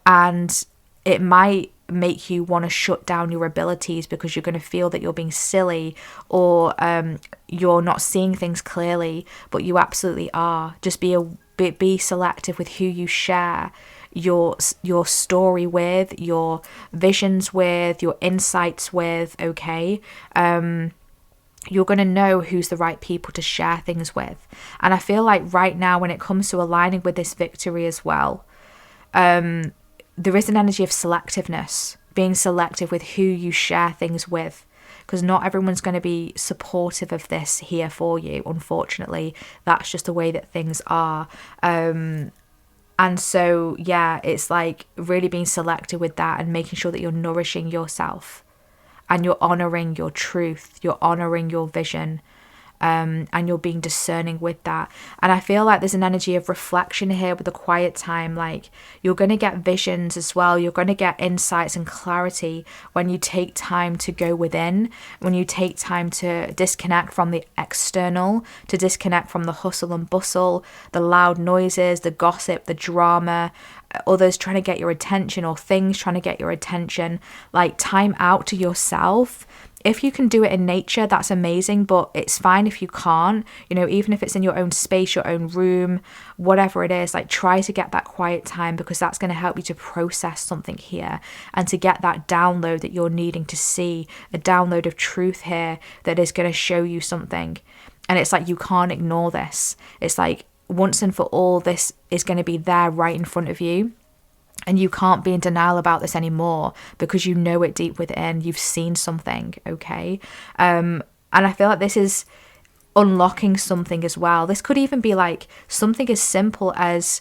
and it might make you want to shut down your abilities because you're going to feel that you're being silly, or you're not seeing things clearly, but you absolutely are. Just be selective with who you share your story with, your visions with, your insights with, okay? You're going to know who's the right people to share things with. And I feel like right now, when it comes to aligning with this victory as well, there is an energy of selectiveness, being selective with who you share things with, because not everyone's going to be supportive of this here for you. Unfortunately, that's just the way that things are. And so, yeah, it's like really being selective with that and making sure that you're nourishing yourself and you're honoring your truth, you're honoring your vision. And you're being discerning with that. And I feel like there's an energy of reflection here with the quiet time. Like, you're going to get visions as well. You're going to get insights and clarity when you take time to go within, when you take time to disconnect from the external, to disconnect from the hustle and bustle, the loud noises, the gossip, the drama, others trying to get your attention, or things trying to get your attention. Like, time out to yourself. If you can do it in nature, that's amazing, but it's fine if you can't, you know, even if it's in your own space, your own room, whatever it is, like, try to get that quiet time, because that's going to help you to process something here and to get that download that you're needing to see, a download of truth here that is going to show you something. And it's like, you can't ignore this. It's like, once and for all, this is going to be there right in front of you. And you can't be in denial about this anymore, because you know it deep within. You've seen something, okay? And I feel like this is unlocking something as well. This could even be like something as simple as,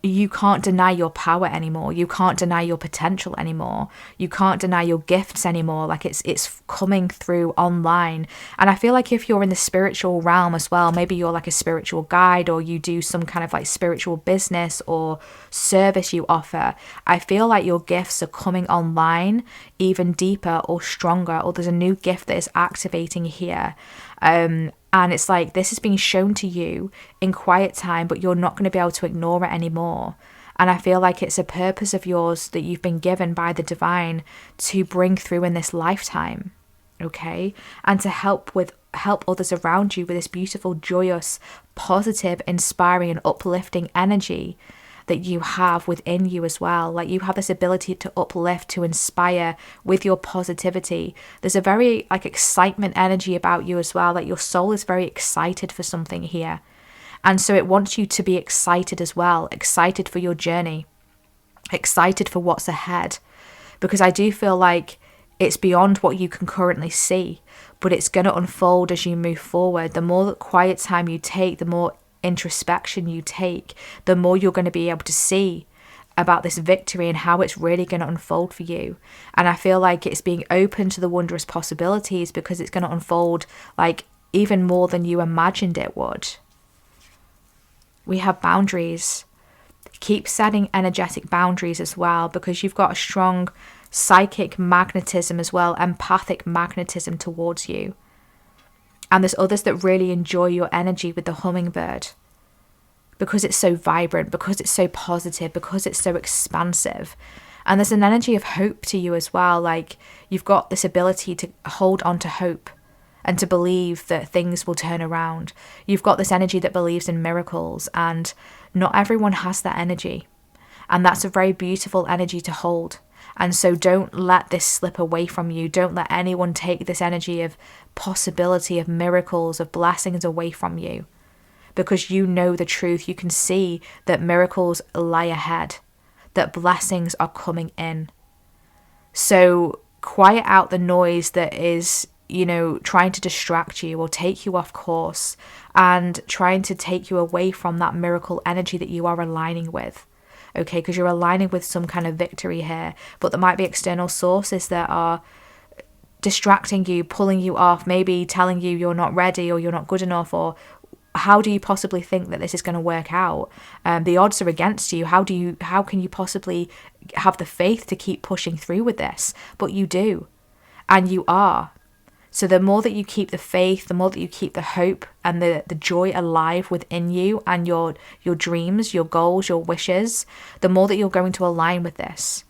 you can't deny your power anymore. You can't deny your potential anymore. You can't deny your gifts anymore. Like, it's coming through online. And I feel like if you're in the spiritual realm as well, maybe you're like a spiritual guide, or you do some kind of like spiritual business or service you offer, I feel like your gifts are coming online even deeper or stronger, or there's a new gift that is activating here. And it's like, this is being shown to you in quiet time, but you're not going to be able to ignore it anymore. And I feel like it's a purpose of yours that you've been given by the divine to bring through in this lifetime, okay? And to help others around you with this beautiful, joyous, positive, inspiring, and uplifting energy that you have within you as well. Like, you have this ability to uplift, to inspire with your positivity. There's a very like excitement energy about you as well. Like, your soul is very excited for something here. And so it wants you to be excited as well, excited for your journey, excited for what's ahead. Because I do feel like it's beyond what you can currently see, but it's going to unfold as you move forward. The more quiet time you take, the more introspection you take, the more you're going to be able to see about this victory and how it's really going to unfold for you. And I feel like it's being open to the wondrous possibilities, because it's going to unfold like even more than you imagined it would. We have boundaries. Keep setting energetic boundaries as well, because you've got a strong psychic magnetism as well, empathic magnetism towards you. And there's others that really enjoy your energy with the hummingbird, because it's so vibrant, because it's so positive, because it's so expansive. And there's an energy of hope to you as well. Like, you've got this ability to hold on to hope and to believe that things will turn around. You've got this energy that believes in miracles, and not everyone has that energy. And that's a very beautiful energy to hold. And so don't let this slip away from you. Don't let anyone take this energy of possibility, of miracles, of blessings away from you. Because you know the truth. You can see that miracles lie ahead, that blessings are coming in. So quiet out the noise that is, you know, trying to distract you or take you off course and trying to take you away from that miracle energy that you are aligning with. Okay, because you're aligning with some kind of victory here, but there might be external sources that are distracting you, pulling you off, maybe telling you you're not ready or you're not good enough, or how do you possibly think that this is going to work out? The odds are against you. How can you possibly have the faith to keep pushing through with this? But you do, and you are. So the more that you keep the faith, the more that you keep the hope and the joy alive within you and your dreams, your goals, your wishes, the more that you're going to align with this.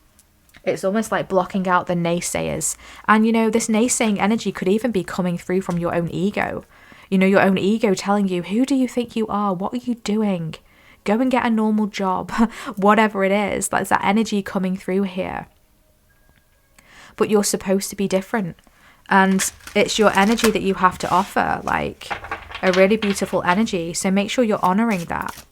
It's almost like blocking out the naysayers. And, you know, this naysaying energy could even be coming through from your own ego. You know, your own ego telling you, who do you think you are? What are you doing? Go and get a normal job. Whatever it is. That's that energy coming through here. But you're supposed to be different. And it's your energy that you have to offer, like a really beautiful energy. So make sure you're honoring that.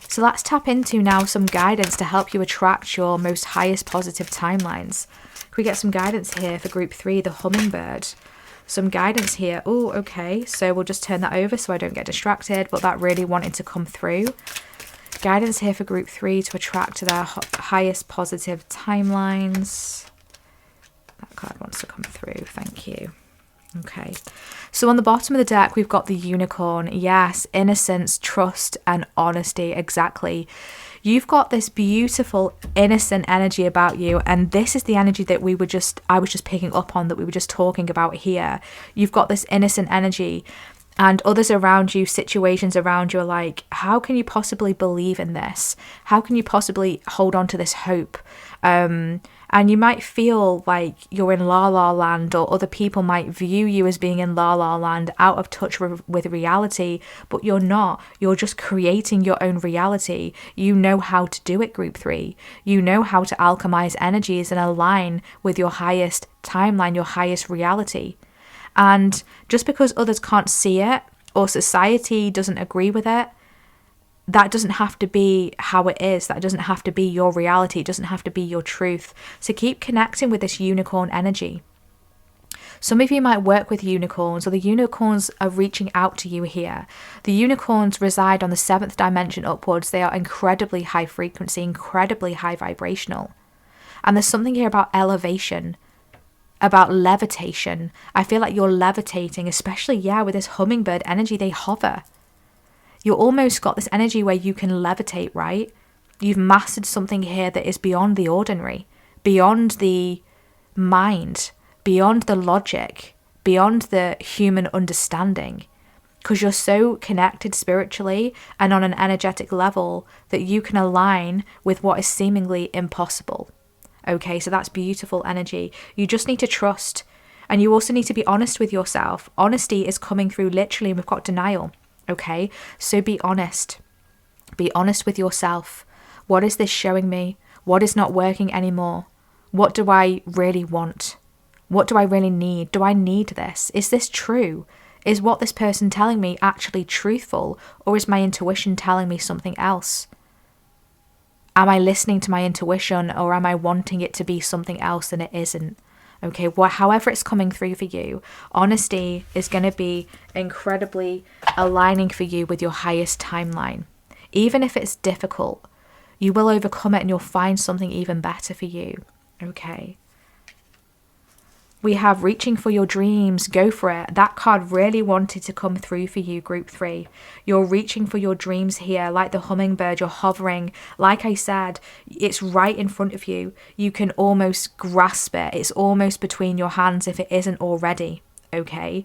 So let's tap into now some guidance to help you attract your most highest positive timelines. Can we get some guidance here for group 3, the hummingbird? Some guidance here. Oh, okay. So we'll just turn that over so I don't get distracted, but that really wanted to come through. Guidance here for group 3 to attract their highest positive timelines. That card wants to come through. Thank you. Okay. So on the bottom of the deck, we've got the unicorn. Yes, innocence, trust, and honesty. Exactly. You've got this beautiful, innocent energy about you. And this is the energy that I was just picking up on, that we were just talking about here. You've got this innocent energy. And others around you, situations around you are like, how can you possibly believe in this? How can you possibly hold on to this hope? And you might feel like you're in la la land, or other people might view you as being in la la land, out of touch with reality, but you're not. You're just creating your own reality. You know how to do it, group 3. You know how to alchemize energies and align with your highest timeline, your highest reality. And just because others can't see it, or society doesn't agree with it, that doesn't have to be how it is. That doesn't have to be your reality. It doesn't have to be your truth. So keep connecting with this unicorn energy. Some of you might work with unicorns, or the unicorns are reaching out to you here. The unicorns reside on the 7th dimension upwards. They are incredibly high frequency, incredibly high vibrational. And there's something here about elevation, about levitation. I feel like you're levitating, especially, with this hummingbird energy. They hover. You almost got this energy where you can levitate, right? You've mastered something here that is beyond the ordinary, beyond the mind, beyond the logic, beyond the human understanding, because you're so connected spiritually and on an energetic level that you can align with what is seemingly impossible. Okay, so that's beautiful energy. You just need to trust, and you also need to be honest with yourself. Honesty is coming through literally, and we've got denial. Okay, so be honest. Be honest with yourself. What is this showing me? What is not working anymore? What do I really want? What do I really need? Do I need this? Is this true? Is what this person telling me actually truthful, or is my intuition telling me something else? Am I listening to my intuition, or am I wanting it to be something else and it isn't? Okay, however it's coming through for you, honesty is going to be incredibly aligning for you with your highest timeline. Even if it's difficult, you will overcome it and you'll find something even better for you. Okay. We have reaching for your dreams, go for it. That card really wanted to come through for you, group 3. You're reaching for your dreams here, like the hummingbird, you're hovering. Like I said, it's right in front of you. You can almost grasp it. It's almost between your hands if it isn't already, okay?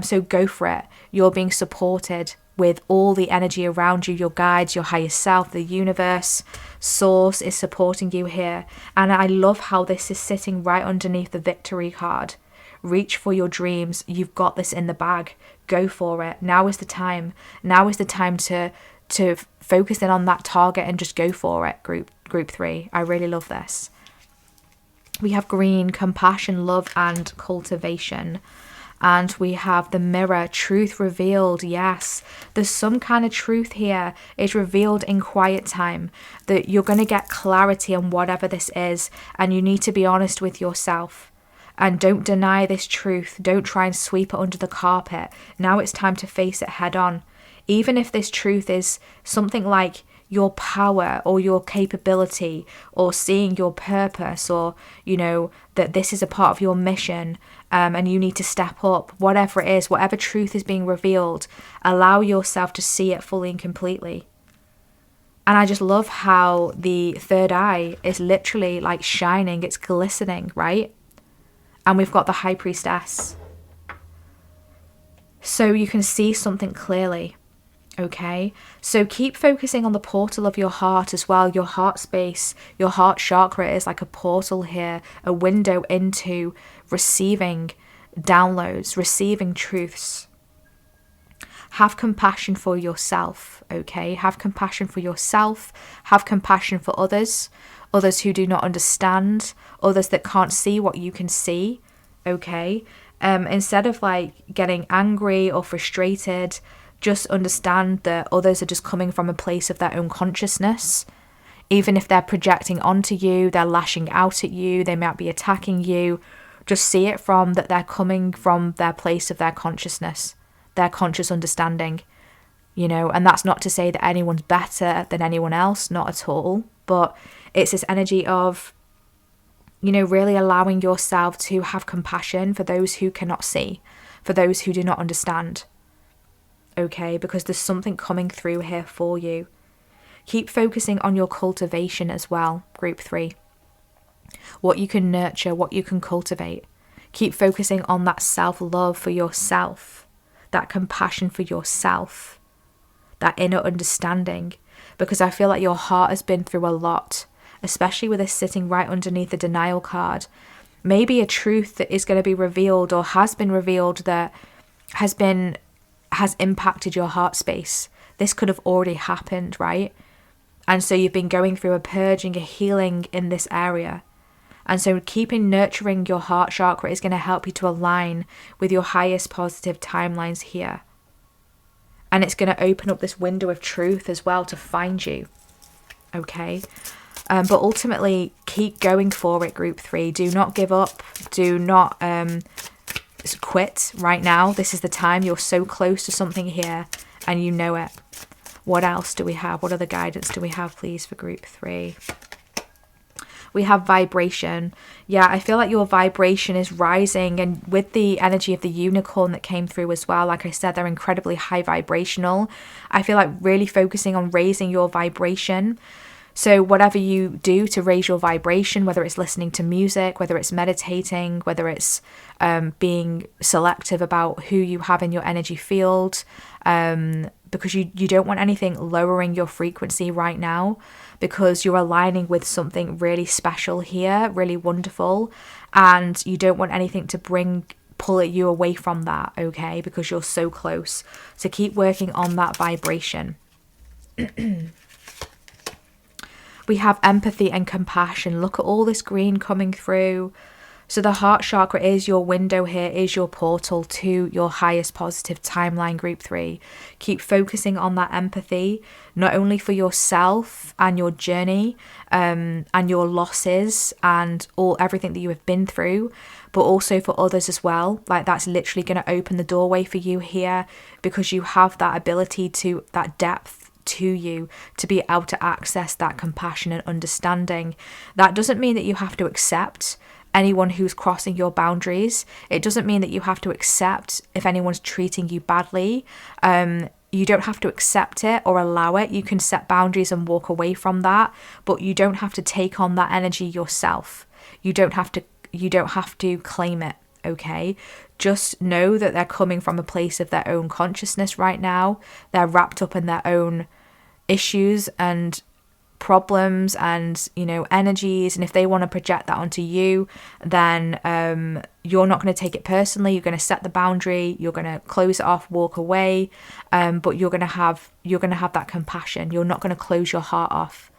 So go for it. You're being supported with all the energy around you, your guides, your higher self, the universe, source is supporting you here. And I love how this is sitting right underneath the victory card. Reach for your dreams. You've got this in the bag. Go for it. Now is the time. Now is the time to focus in on that target and just go for it, group 3. I really love this. We have green, compassion, love, and cultivation. And we have the mirror, truth revealed. Yes, there's some kind of truth here. It's revealed in quiet time, that you're going to get clarity on whatever this is, and you need to be honest with yourself. And don't deny this truth. Don't try and sweep it under the carpet. Now it's time to face it head on. Even if this truth is something like your power or your capability or seeing your purpose, or, that this is a part of your mission, and you need to step up, whatever it is, whatever truth is being revealed, allow yourself to see it fully and completely. And I just love how the third eye is literally like shining, it's glistening, right? And we've got the High Priestess. So you can see something clearly, okay? So keep focusing on the portal of your heart as well. Your heart space, your heart chakra is like a portal here, a window into receiving downloads, receiving truths. Have compassion for yourself, okay? Have compassion for yourself. Have compassion for others who do not understand, others that can't see what you can see, okay? Instead of like getting angry or frustrated, just understand that others are just coming from a place of their own consciousness. Even if they're projecting onto you, they're lashing out at you, they might be attacking you, just see it from that they're coming from their place of their consciousness, their conscious understanding, and that's not to say that anyone's better than anyone else, not at all, but it's this energy of, really allowing yourself to have compassion for those who cannot see, for those who do not understand, okay, because there's something coming through here for you. Keep focusing on your cultivation as well, group 3. What you can nurture, what you can cultivate. Keep focusing on that self-love for yourself, that compassion for yourself, that inner understanding, because I feel like your heart has been through a lot, especially with this sitting right underneath the denial card. Maybe a truth that is going to be revealed or has been revealed that has impacted your heart space. This could have already happened, right? And so you've been going through a purging, a healing in this area. And so nurturing your heart chakra is going to help you to align with your highest positive timelines here. And it's going to open up this window of truth as well to find you. Okay? But ultimately, keep going for it, group 3. Do not give up. Do not quit right now. This is the time. You're so close to something here and you know it. What else do we have? What other guidance do we have, please, for group 3? We have vibration. Yeah, I feel like your vibration is rising, and with the energy of the unicorn that came through as well, like I said, they're incredibly high vibrational. I feel like really focusing on raising your vibration. So whatever you do to raise your vibration, whether it's listening to music, whether it's meditating, whether it's being selective about who you have in your energy field, because you don't want anything lowering your frequency right now, because you're aligning with something really special here, really wonderful, and you don't want anything to pull you away from that, okay, because you're so close. So keep working on that vibration. We have empathy and compassion. Look at all this green coming through. So the heart chakra is your window here, is your portal to your highest positive timeline, group 3. Keep focusing on that empathy, not only for yourself and your journey and your losses and everything that you have been through, but also for others as well. Like, that's literally going to open the doorway for you here, because you have that ability to, that depth to you, to be able to access that compassion and understanding. That doesn't mean that you have to accept anyone who's crossing your boundaries. It doesn't mean that you have to accept if anyone's treating you badly. You don't have to accept it or allow it. You can set boundaries and walk away from that, but you don't have to take on that energy yourself. You don't have to claim it, okay? Just know that they're coming from a place of their own consciousness right now. They're wrapped up in their own issues and problems and, energies, and if they want to project that onto you, then you're not going to take it personally. You're going to set the boundary, you're going to close it off, walk away, but you're going to have that compassion. You're not going to close your heart off,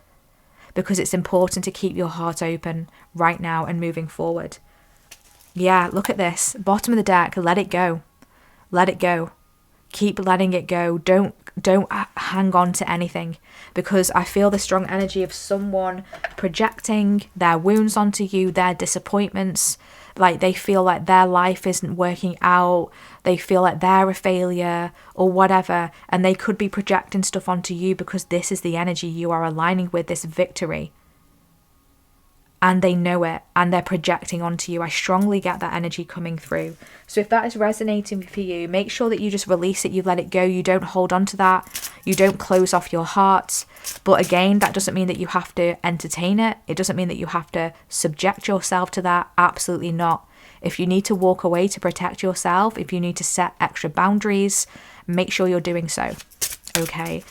because it's important to keep your heart open right now and moving forward. Yeah, look at this bottom of the deck. Let it go. keep letting it go. Don't hang on to anything, because I feel the strong energy of someone projecting their wounds onto you, their disappointments. Like they feel like their life isn't working out, they feel like they're a failure or whatever, and they could be projecting stuff onto you because this is the energy you are aligning with, this victory. And they know it, and they're projecting onto you. I strongly get that energy coming through. So if that is resonating for you, make sure that you just release it, you let it go, you don't hold on to that, you don't close off your heart. But again, that doesn't mean that you have to entertain it. It doesn't mean that you have to subject yourself to that. Absolutely not. If you need to walk away to protect yourself, if you need to set extra boundaries, make sure you're doing so. Okay.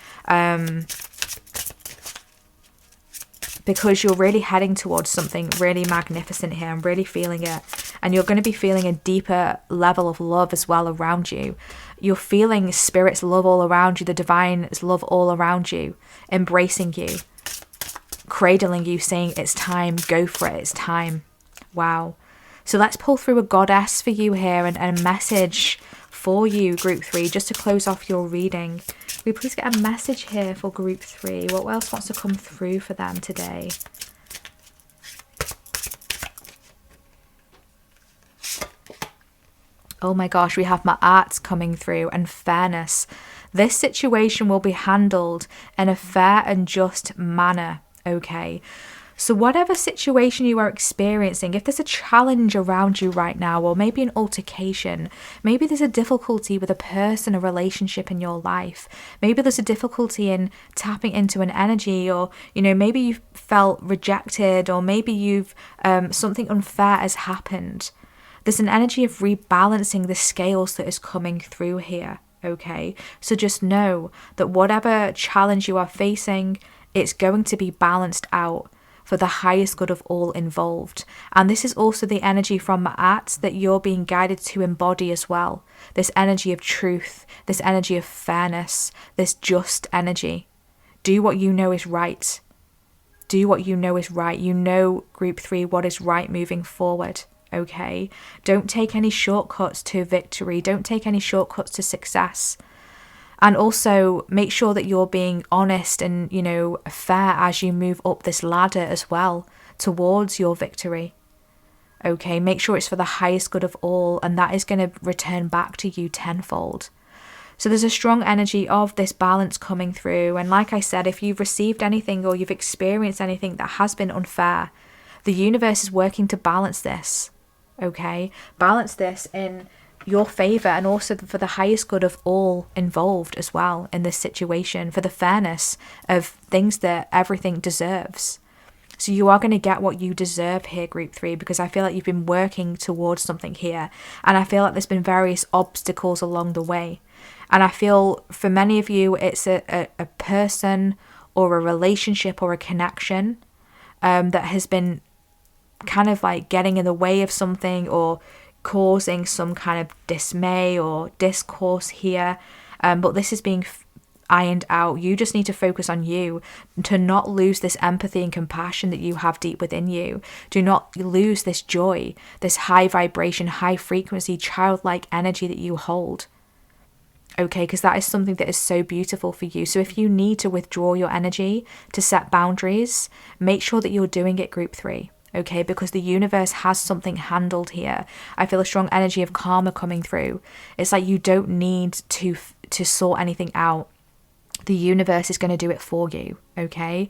Because you're really heading towards something really magnificent here. I'm really feeling it. And you're going to be feeling a deeper level of love as well around you. You're feeling Spirit's love all around you, the Divine's love all around you, embracing you, cradling you, saying it's time, go for it, it's time. Wow. So let's pull through a goddess for you here, and a message for you, group 3, just to close off your reading. Will you please get a message here for group 3? What else wants to come through for them today? Oh my gosh, we have my arts coming through, and fairness. This situation will be handled in a fair and just manner, okay? So whatever situation you are experiencing, if there's a challenge around you right now, or maybe an altercation, maybe there's a difficulty with a person, a relationship in your life, maybe there's a difficulty in tapping into an energy, or, you know, maybe you've felt rejected, or maybe you've, something unfair has happened. There's an energy of rebalancing the scales that is coming through here, okay? So just know that whatever challenge you are facing, it's going to be balanced out for the highest good of all involved. And this is also the energy from Ma'at that you're being guided to embody as well. This energy of truth, this energy of fairness, this just energy. Do what you know is right. Do what you know is right. You know, group 3, what is right moving forward. Okay? Don't take any shortcuts to victory. Don't take any shortcuts to success. And also make sure that you're being honest and, you know, fair as you move up this ladder as well towards your victory. Okay, make sure it's for the highest good of all, and that is going to return back to you tenfold. So there's a strong energy of this balance coming through. And like I said, if you've received anything or you've experienced anything that has been unfair, the universe is working to balance this. Okay, balance this in your favor, and also for the highest good of all involved as well in this situation, for the fairness of things that everything deserves. So you are going to get what you deserve here, group 3, because I feel like you've been working towards something here, and I feel like there's been various obstacles along the way. And I feel for many of you, it's a person or a relationship or a connection that has been kind of like getting in the way of something, or causing some kind of dismay or discourse here, but this is being ironed out. You just need to focus on you, to not lose this empathy and compassion that you have deep within you. Do not lose this joy, this high vibration, high frequency, childlike energy that you hold. Okay, because that is something that is so beautiful for you. So if you need to withdraw your energy to set boundaries, make sure that you're doing it, group 3. Okay, because the universe has something handled here. I feel a strong energy of karma coming through. It's like you don't need to sort anything out. The universe is going to do it for you, okay?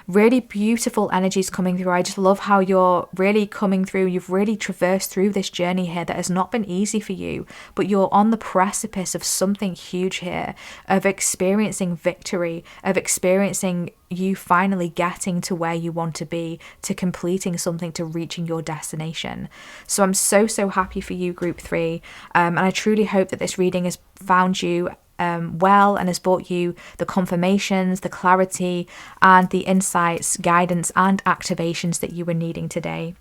Really beautiful energies coming through. I just love how you're really coming through. You've really traversed through this journey here that has not been easy for you, but you're on the precipice of something huge here, of experiencing victory, of experiencing you finally getting to where you want to be, to completing something, to reaching your destination. So I'm so happy for you, group 3, and I truly hope that this reading has found you well, and has brought you the confirmations, the clarity, and the insights, guidance, and activations that you were needing today.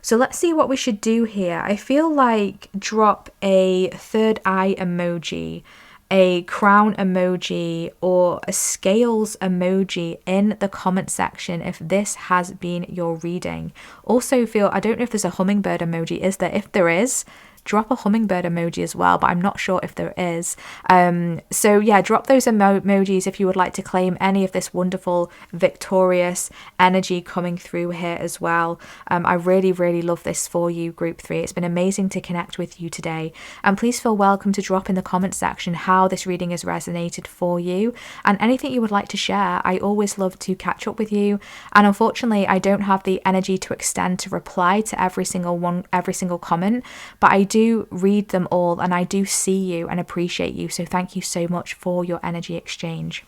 So let's see what we should do here. I feel like drop a third eye emoji, a crown emoji, or a scales emoji in the comment section if this has been your reading. Also feel, I don't know if there's a hummingbird emoji, is there? If there is, drop a hummingbird emoji as well, but I'm not sure if there is. So yeah, drop those emojis if you would like to claim any of this wonderful victorious energy coming through here as well. I really, really love this for you, group 3. It's been amazing to connect with you today. And please feel welcome to drop in the comment section how this reading has resonated for you and anything you would like to share. I always love to catch up with you. And unfortunately, I don't have the energy to extend to reply to every single comment, but I do read them all and I do see you and appreciate you. So thank you so much for your energy exchange.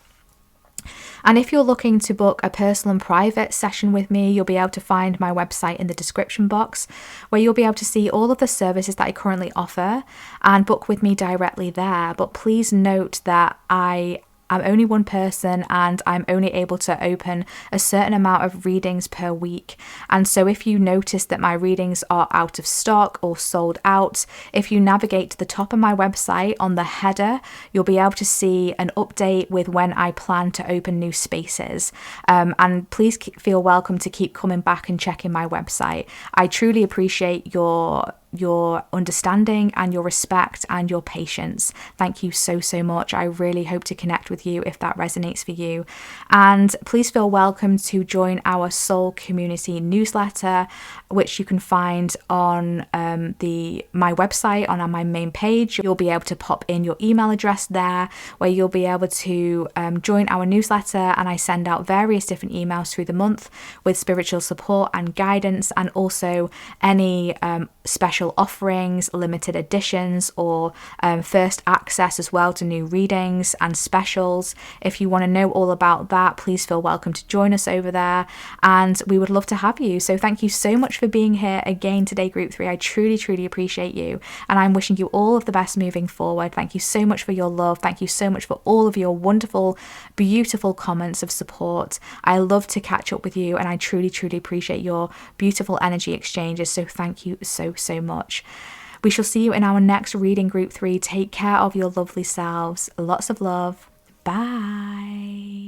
And if you're looking to book a personal and private session with me, you'll be able to find my website in the description box, where you'll be able to see all of the services that I currently offer and book with me directly there. But please note that I'm only one person and I'm only able to open a certain amount of readings per week. And so if you notice that my readings are out of stock or sold out, if you navigate to the top of my website on the header, you'll be able to see an update with when I plan to open new spaces. And please feel welcome to keep coming back and checking my website. I truly appreciate your understanding and your respect and your patience. Thank you so much. I really hope to connect with you if that resonates for you. And please feel welcome to join our Soul Community newsletter, which you can find on my website on my main page. You'll be able to pop in your email address there, where you'll be able to join our newsletter, and I send out various different emails through the month with spiritual support and guidance, and also any special offerings, limited editions, or first access as well to new readings and specials. If you want to know all about that, please feel welcome to join us over there, and we would love to have you. So thank you so much for being here again today, group 3. I truly appreciate you, and I'm wishing you all of the best moving forward. Thank you so much for your love. Thank you so much for all of your wonderful, beautiful comments of support. I love to catch up with you, and I truly appreciate your beautiful energy exchanges. So thank you so much. We shall see you in our next reading, group 3. Take care of your lovely selves. Lots of love. Bye.